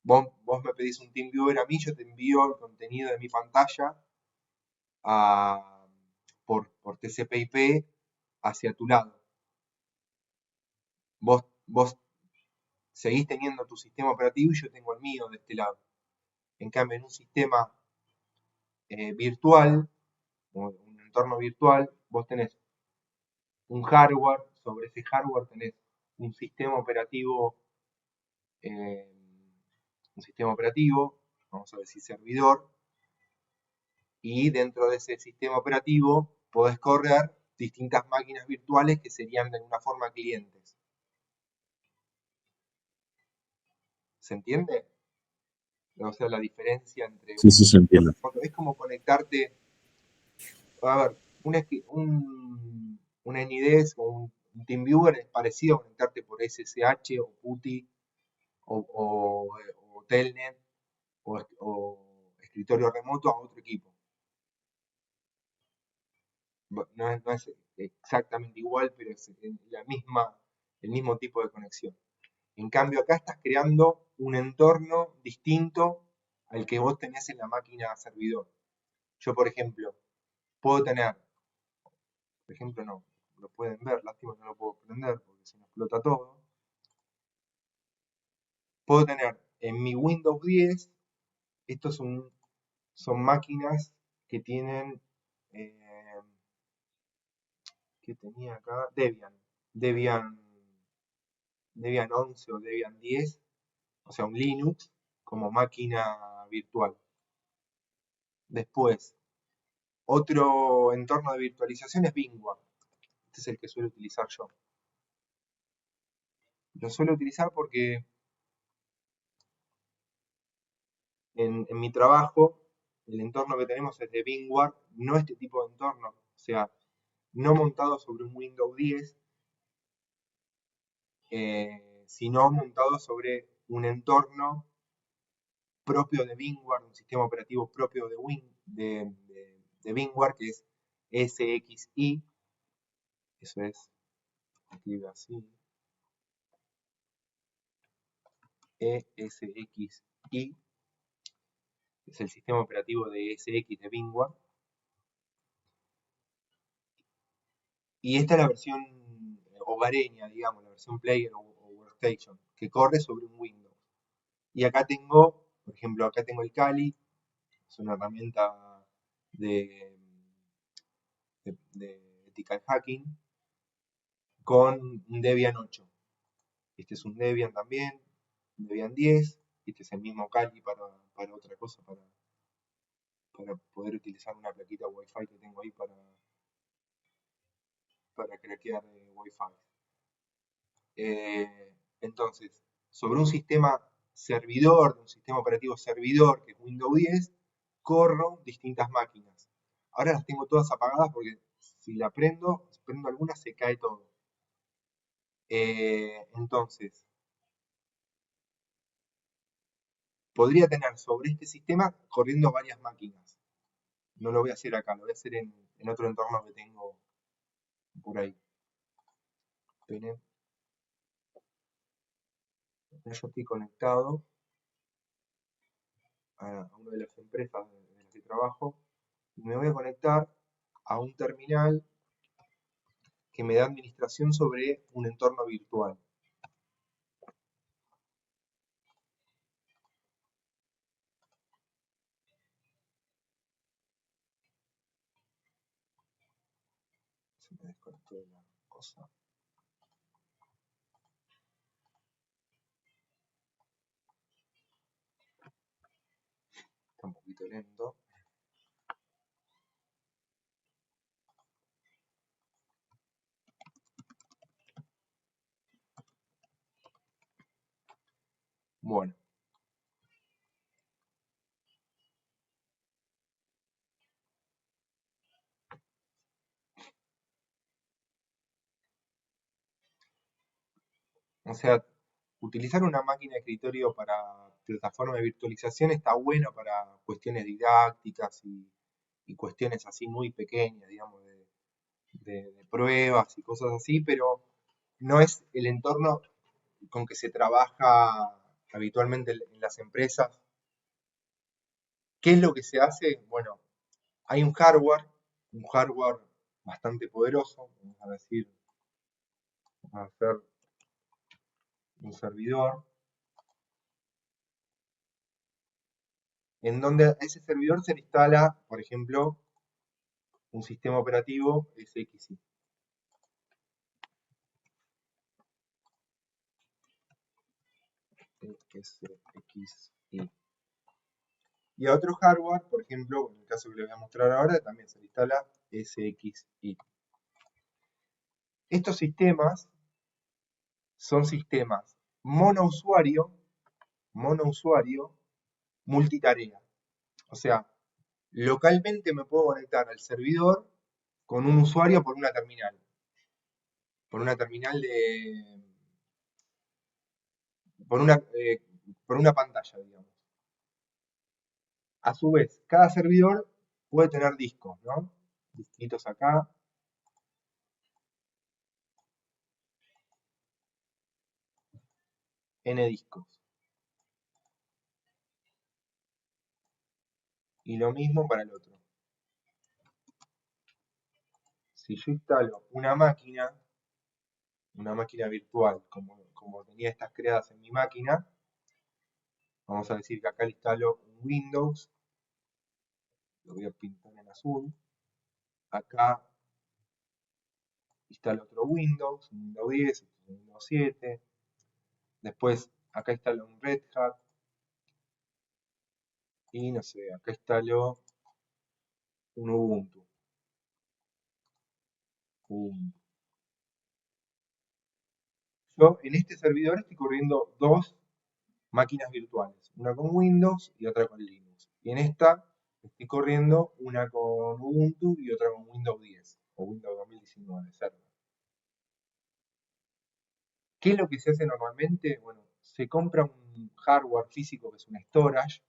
vos me pedís un TeamViewer a mí, yo te envío el contenido de mi pantalla por TCP/IP hacia tu lado. Vos seguís teniendo tu sistema operativo y yo tengo el mío de este lado. En cambio, en un sistema virtual, un entorno virtual, vos tenés un hardware, sobre ese hardware tenés un sistema operativo, vamos a decir servidor, y dentro de ese sistema operativo podés correr distintas máquinas virtuales que serían de alguna forma clientes. ¿Se entiende? O sea, la diferencia entre Sí, sí, se entiende. es como conectarte, a ver, un NIDES o un TeamViewer es parecido a conectarte por SSH o PuTTY o Telnet o escritorio remoto a otro equipo. No es exactamente igual, pero es el mismo tipo de conexión. En cambio, acá estás creando un entorno distinto al que vos tenés en la máquina servidor. Yo, por ejemplo, puedo tener, por ejemplo, no, lo pueden ver, lástima que no lo puedo prender porque se me explota todo. Puedo tener en mi Windows 10, estos son máquinas que tienen, ¿qué tenía acá? Debian 11 o Debian 10, o sea, un Linux como máquina virtual. Después, otro entorno de virtualización es VMware. Este es el que suelo utilizar yo. Lo suelo utilizar porque en mi trabajo el entorno que tenemos es de VMware, no este tipo de entorno, o sea, no montado sobre un Windows 10, sino montado sobre un entorno propio de VMware, un sistema operativo propio de VMware, que es SXI, eso es, escribe así, ESXi, es el sistema operativo de ESX de VMware. Y esta es la versión hogareña, digamos, la versión Player o Workstation, que corre sobre un Windows. Y acá tengo, por ejemplo, acá tengo el Kali, es una herramienta de ethical hacking, con un Debian 8. Este es un Debian también, un Debian 10. Este es el mismo Kali para otra cosa, para poder utilizar una plaquita Wi-Fi que tengo ahí para craquear Wi-Fi. Entonces, sobre un sistema servidor, un sistema operativo servidor que es Windows 10, corro distintas máquinas. Ahora las tengo todas apagadas porque si la prendo alguna, se cae todo. Entonces, podría tener sobre este sistema corriendo varias máquinas. No lo voy a hacer acá, lo voy a hacer en otro entorno que tengo por ahí. Esperen. Yo estoy conectado a una de las empresas de las que trabajo y me voy a conectar a un terminal que me da administración sobre un entorno virtual. Se me desconectó de la cosa. Está un poquito lento. Bueno. O sea, utilizar una máquina de escritorio para plataforma de virtualización está bueno para cuestiones didácticas y cuestiones así muy pequeñas, digamos, de pruebas y cosas así, pero no es el entorno con que se trabaja habitualmente en las empresas. ¿Qué es lo que se hace? Bueno, hay un hardware bastante poderoso, vamos a decir, vamos a hacer un servidor, en donde a ese servidor se le instala, por ejemplo, un sistema operativo SXI. SXI. Y a otro hardware, por ejemplo, en el caso que les voy a mostrar ahora, también se le instala SXI. Estos sistemas son sistemas monousuario, multitarea. O sea, localmente me puedo conectar al servidor con un usuario por una terminal. Por una terminal de... por una pantalla, digamos. A su vez, cada servidor puede tener discos, ¿no? Disquitos acá. N discos. Y lo mismo para el otro. Si yo instalo una máquina virtual, como tenía estas creadas en mi máquina, vamos a decir que acá le instalo un Windows, lo voy a pintar en azul, acá instalo otro Windows, un Windows 10, un Windows 7, después acá instalo un Red Hat, y no sé, acá instalo un Ubuntu. Yo en este servidor estoy corriendo dos máquinas virtuales, una con Windows y otra con Linux. Y en esta estoy corriendo una con Ubuntu y otra con Windows 10 o Windows 2019 server. ¿Qué es lo que se hace normalmente? Bueno, se compra un hardware físico que es un storage,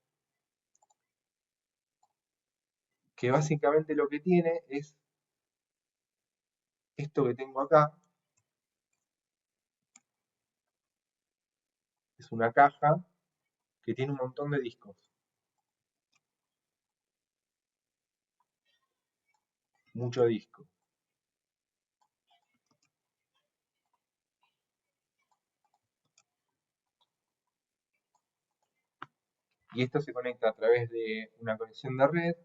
que básicamente lo que tiene es esto que tengo acá. es una caja que tiene un montón de discos. Mucho disco. Y esto se conecta a través de una conexión de red.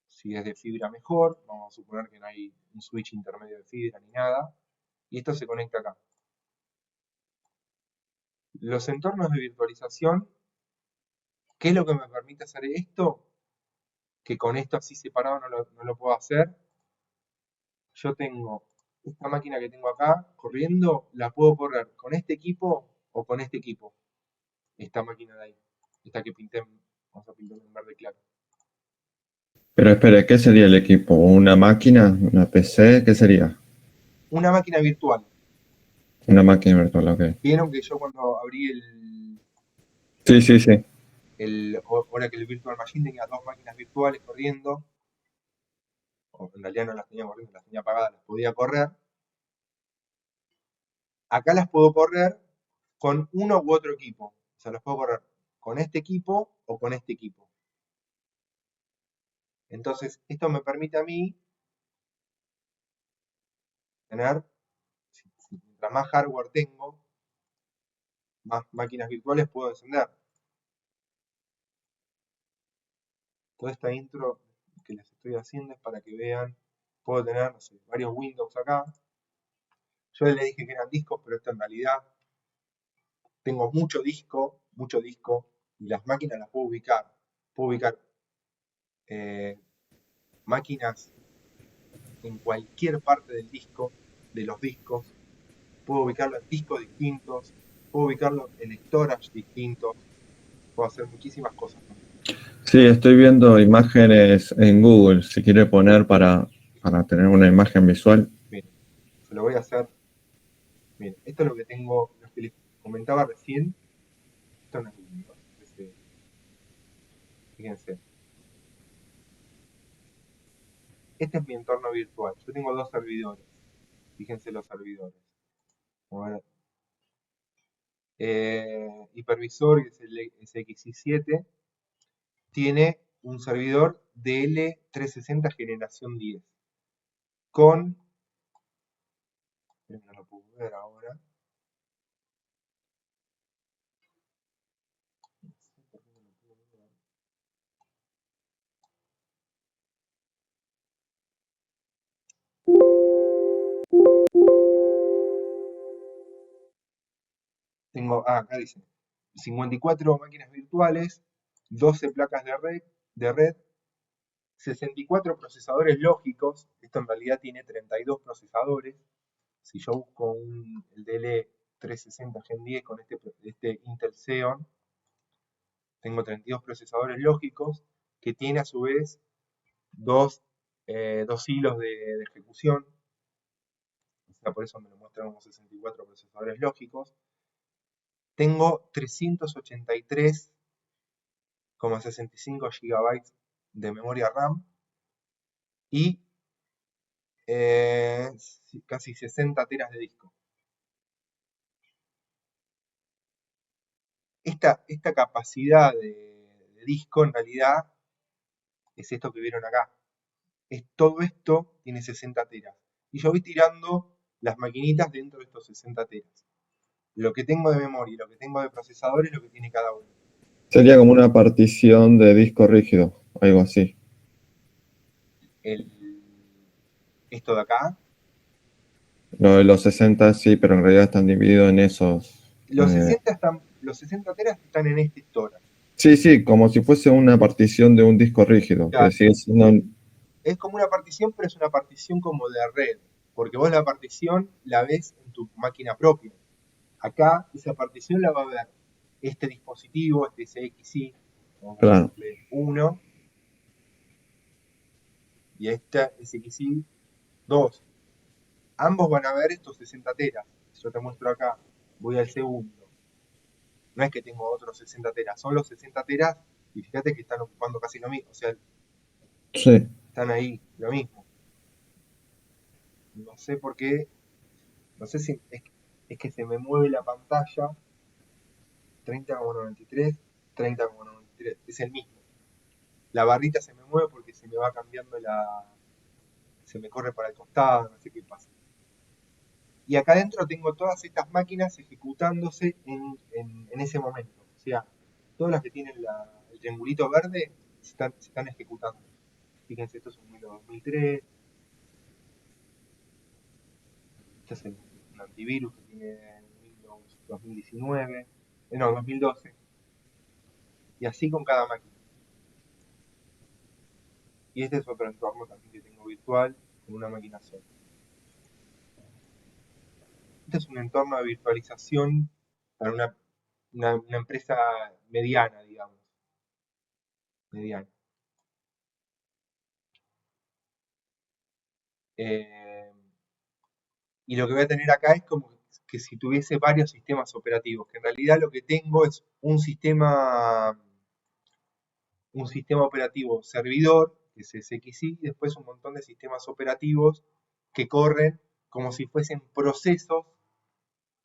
Si es de fibra mejor, vamos a suponer que no hay un switch intermedio de fibra ni nada. Y esto se conecta acá. Los entornos de virtualización, ¿qué es lo que me permite hacer esto? Que con esto así separado no lo puedo hacer. Yo tengo esta máquina que tengo acá corriendo, la puedo correr con este equipo o con este equipo. Esta máquina de ahí. Esta que pinté, vamos a pintar en verde claro. Pero espere, ¿qué sería el equipo? ¿Una máquina? ¿Una PC? ¿Qué sería? Una máquina virtual. Una máquina virtual, ok. Vieron que yo cuando abrí Sí, sí, sí. ahora que el Virtual Machine tenía dos máquinas virtuales corriendo, o en realidad no las tenía corriendo, las tenía apagadas, las podía correr. Acá las puedo correr con uno u otro equipo. O sea, las puedo correr con este equipo o con este equipo. Entonces, esto me permite a mí tener, mientras más hardware tengo, más máquinas virtuales puedo encender. Toda esta intro que les estoy haciendo es para que vean, puedo tener, no sé, varios Windows acá. Yo les dije que eran discos, pero esto en realidad tengo mucho disco, y las máquinas las puedo ubicar. Puedo ubicar máquinas en cualquier parte del disco, de los discos. Puedo ubicarlo en discos distintos, puedo ubicarlo en storage distintos. Puedo hacer muchísimas cosas. Sí, estoy viendo imágenes en Google, si quiere poner para tener una imagen visual. Miren, se lo voy a hacer. Miren, esto es lo que tengo, lo que les comentaba recién. Esto no es Windows. Fíjense. Este es mi entorno virtual. Yo tengo dos servidores. Fíjense los servidores. Bueno, hipervisor, que es el SXI7, tiene un servidor DL360 generación 10 con, no lo puedo ver ahora, tengo, acá dice, 54 máquinas virtuales, 12 placas de red, 64 procesadores lógicos. Esto en realidad tiene 32 procesadores. Si yo busco el DL360 Gen 10 con este Intel Xeon, tengo 32 procesadores lógicos que tiene a su vez dos hilos de ejecución. O sea, por eso me lo muestran como 64 procesadores lógicos. Tengo 383,65 GB de memoria RAM y casi 60 teras de disco. Esta capacidad de disco en realidad es esto que vieron acá. Todo esto tiene 60 teras. Y yo voy tirando las maquinitas dentro de estos 60 teras. Lo que tengo de memoria y lo que tengo de procesador es lo que tiene cada uno. Sería como una partición de disco rígido, algo así. Esto de acá. Lo de los 60 sí, pero en realidad están divididos en esos. Los 60 teras están en este storage. Sí, sí, como si fuese una partición de un disco rígido, Claro. que sigue siendo. Es como una partición, pero es una partición como de red. Porque vos la partición la ves en tu máquina propia. Acá esa partición la va a ver este dispositivo, este SXI, Claro. 1, y este SXI 2. Ambos van a ver estos 60 teras. Yo te muestro acá, voy al segundo. No es que tengo otros 60 teras, son los 60 teras y fíjate que están ocupando casi lo mismo. O sea, Sí. están ahí, lo mismo. No sé por qué, no sé si es que se me mueve la pantalla 30,93, 30,93, es el mismo. La barrita se me mueve porque se me va cambiando se me corre para el costado, no sé qué pasa. Y acá adentro tengo todas estas máquinas ejecutándose en ese momento. O sea, todas las que tienen el triangulito verde se están ejecutando. Fíjense, esto es un Windows 2003. Este es un antivirus que tiene Windows 2019. No, 2012. Y así con cada máquina. Y este es otro entorno también que tengo virtual con una máquina sola. Este es un entorno de virtualización para una empresa mediana, digamos. Mediana. Y lo que voy a tener acá es como que si tuviese varios sistemas operativos, que en realidad lo que tengo es un sistema operativo servidor, que es SXI, y después un montón de sistemas operativos que corren como si fuesen procesos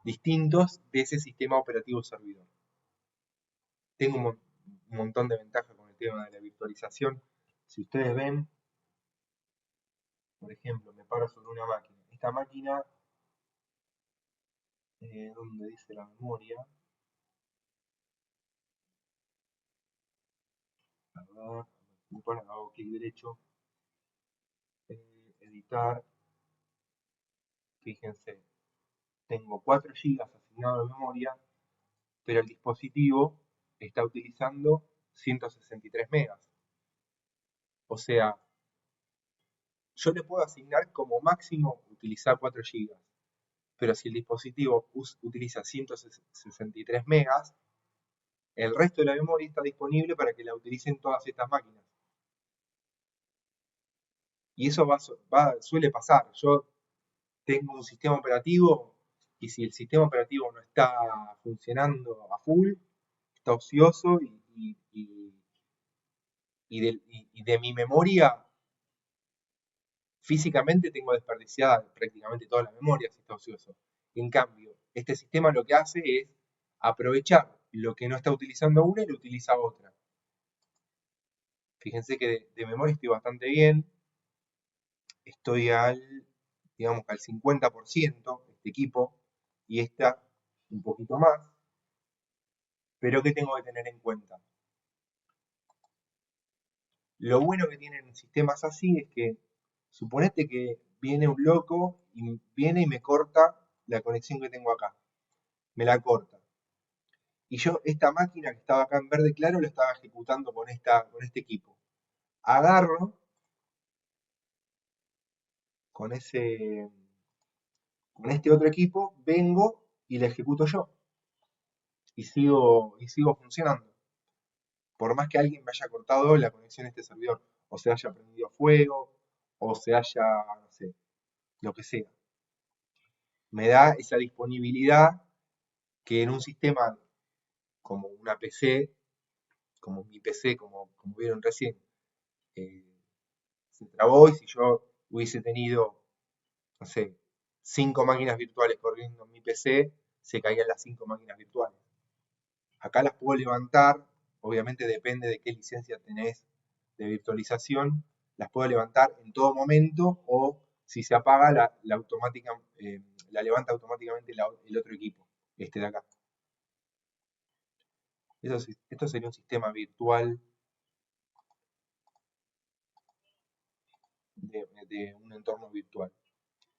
distintos de ese sistema operativo servidor. Tengo un montón de ventajas con el tema de la virtualización. Si ustedes ven, por ejemplo, me paro sobre una máquina. Esta máquina, donde dice la memoria, a ver, hago clic derecho, editar, fíjense, tengo 4 GB asignado de memoria, pero el dispositivo está utilizando 163 megas. O sea, yo le puedo asignar como máximo utilizar 4 GB, pero si el dispositivo utiliza 163 megas, el resto de la memoria está disponible para que la utilicen todas estas máquinas. Y eso suele pasar. Yo tengo un sistema operativo y si el sistema operativo no está funcionando a full, está ocioso y de mi memoria físicamente tengo desperdiciada prácticamente toda la memoria si está ocioso. En cambio, este sistema lo que hace es aprovechar lo que no está utilizando una y lo utiliza otra. Fíjense que de memoria estoy bastante bien. Estoy digamos, al 50% de este equipo y esta un poquito más. Pero ¿qué tengo que tener en cuenta? Lo bueno que tienen sistemas así es que, suponete que viene un loco y viene y me corta la conexión que tengo acá. Me la corta. Y yo esta máquina que estaba acá en verde claro la estaba ejecutando con este equipo. Agarro con este otro equipo, vengo y la ejecuto yo. Y sigo funcionando. Por más que alguien me haya cortado la conexión a este servidor, o se haya prendido fuego, o se haya, no sé, lo que sea. Me da esa disponibilidad que en un sistema como una PC, como mi PC, como vieron recién, se trabó y si yo hubiese tenido, no sé, 5 máquinas virtuales corriendo en mi PC, se caían las 5 máquinas virtuales. Acá las puedo levantar, obviamente depende de qué licencia tenés de virtualización, las puedo levantar en todo momento o si se apaga la levanta automáticamente el otro equipo, este de acá. Esto sería un sistema virtual de un entorno virtual.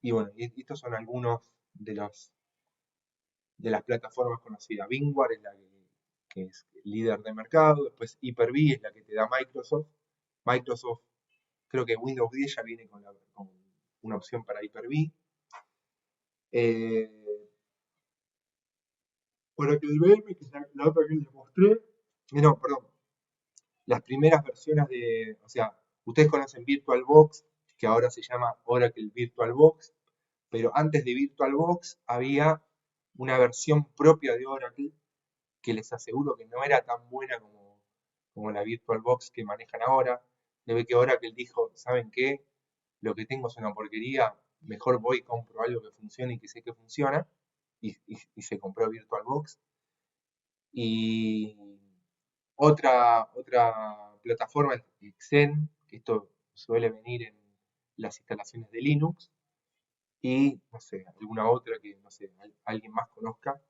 Y bueno, estos son algunos de las plataformas conocidas. VMware es la que es líder de mercado, después Hyper-V es la que te da Microsoft. Microsoft, creo que Windows 10 ya viene con una opción para Hyper-V. Oracle VM, que es la otra que les mostré. No, perdón. Las primeras versiones o sea, ustedes conocen VirtualBox, que ahora se llama Oracle VirtualBox, pero antes de VirtualBox había una versión propia de Oracle que les aseguro que no era tan buena como la VirtualBox que manejan ahora. Debe que Oracle dijo, ¿saben qué? Lo que tengo es una porquería, mejor voy y compro algo que funcione y que sé que funciona. y se compró VirtualBox. Y otra plataforma es Xen, que esto suele venir en las instalaciones de Linux. Y, no sé, alguna otra que, no sé, alguien más conozca.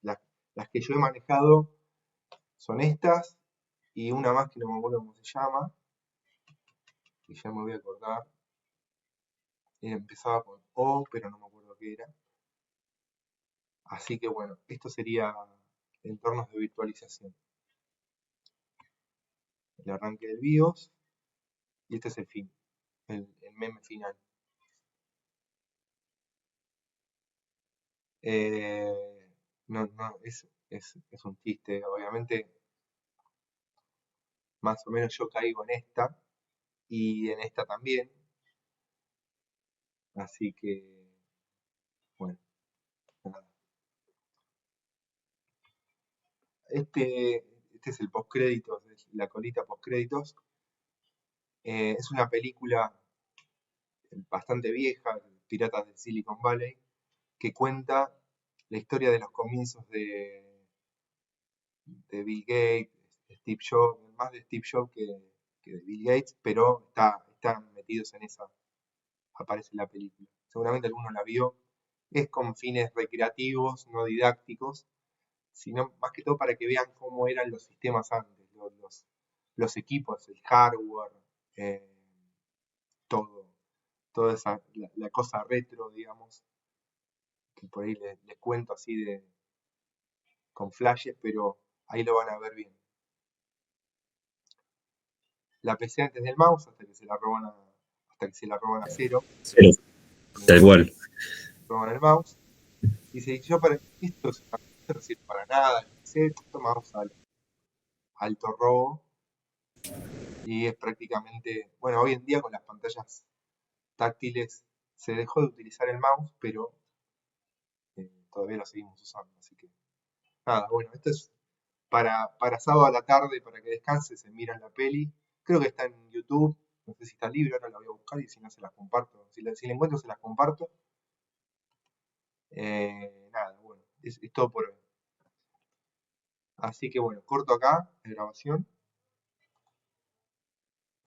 Las que yo he manejado son estas y una más que no me acuerdo cómo se llama, que ya me voy a acordar. Empezaba con O, pero no me acuerdo qué era. Así que bueno, esto sería entornos de virtualización. El arranque del BIOS y este es el fin, el meme final. No, es un chiste, obviamente. Más o menos yo caigo en esta y en esta también. Así que, bueno, nada. Este es el postcréditos, la colita postcréditos. Es una película bastante vieja, Piratas del Silicon Valley, que cuenta la historia de los comienzos de Bill Gates, Steve Jobs, más de Steve Jobs que de Bill Gates, pero están metidos en esa, aparece en la película. Seguramente alguno la vio. Es con fines recreativos, no didácticos, sino más que todo para que vean cómo eran los sistemas antes, los equipos, el hardware, toda esa, la cosa retro, digamos, que por ahí les cuento así con flashes, pero ahí lo van a ver bien. La PC antes del mouse hasta que se la roban a Cero. Cero, tal cual. Roban el mouse. Dice, esto no sirve para nada, el PC, esto mouse alto robo. Y es prácticamente, bueno, hoy en día con las pantallas táctiles se dejó de utilizar el mouse, pero todavía lo seguimos usando. Así que, nada, bueno, esto es para sábado a la tarde, para que descanse, se miran la peli. Creo que está en YouTube, no sé si está libre, ahora la voy a buscar y si no se las comparto. Si la encuentro, se las comparto. Nada, bueno, es todo por hoy. Así que bueno, corto acá la grabación.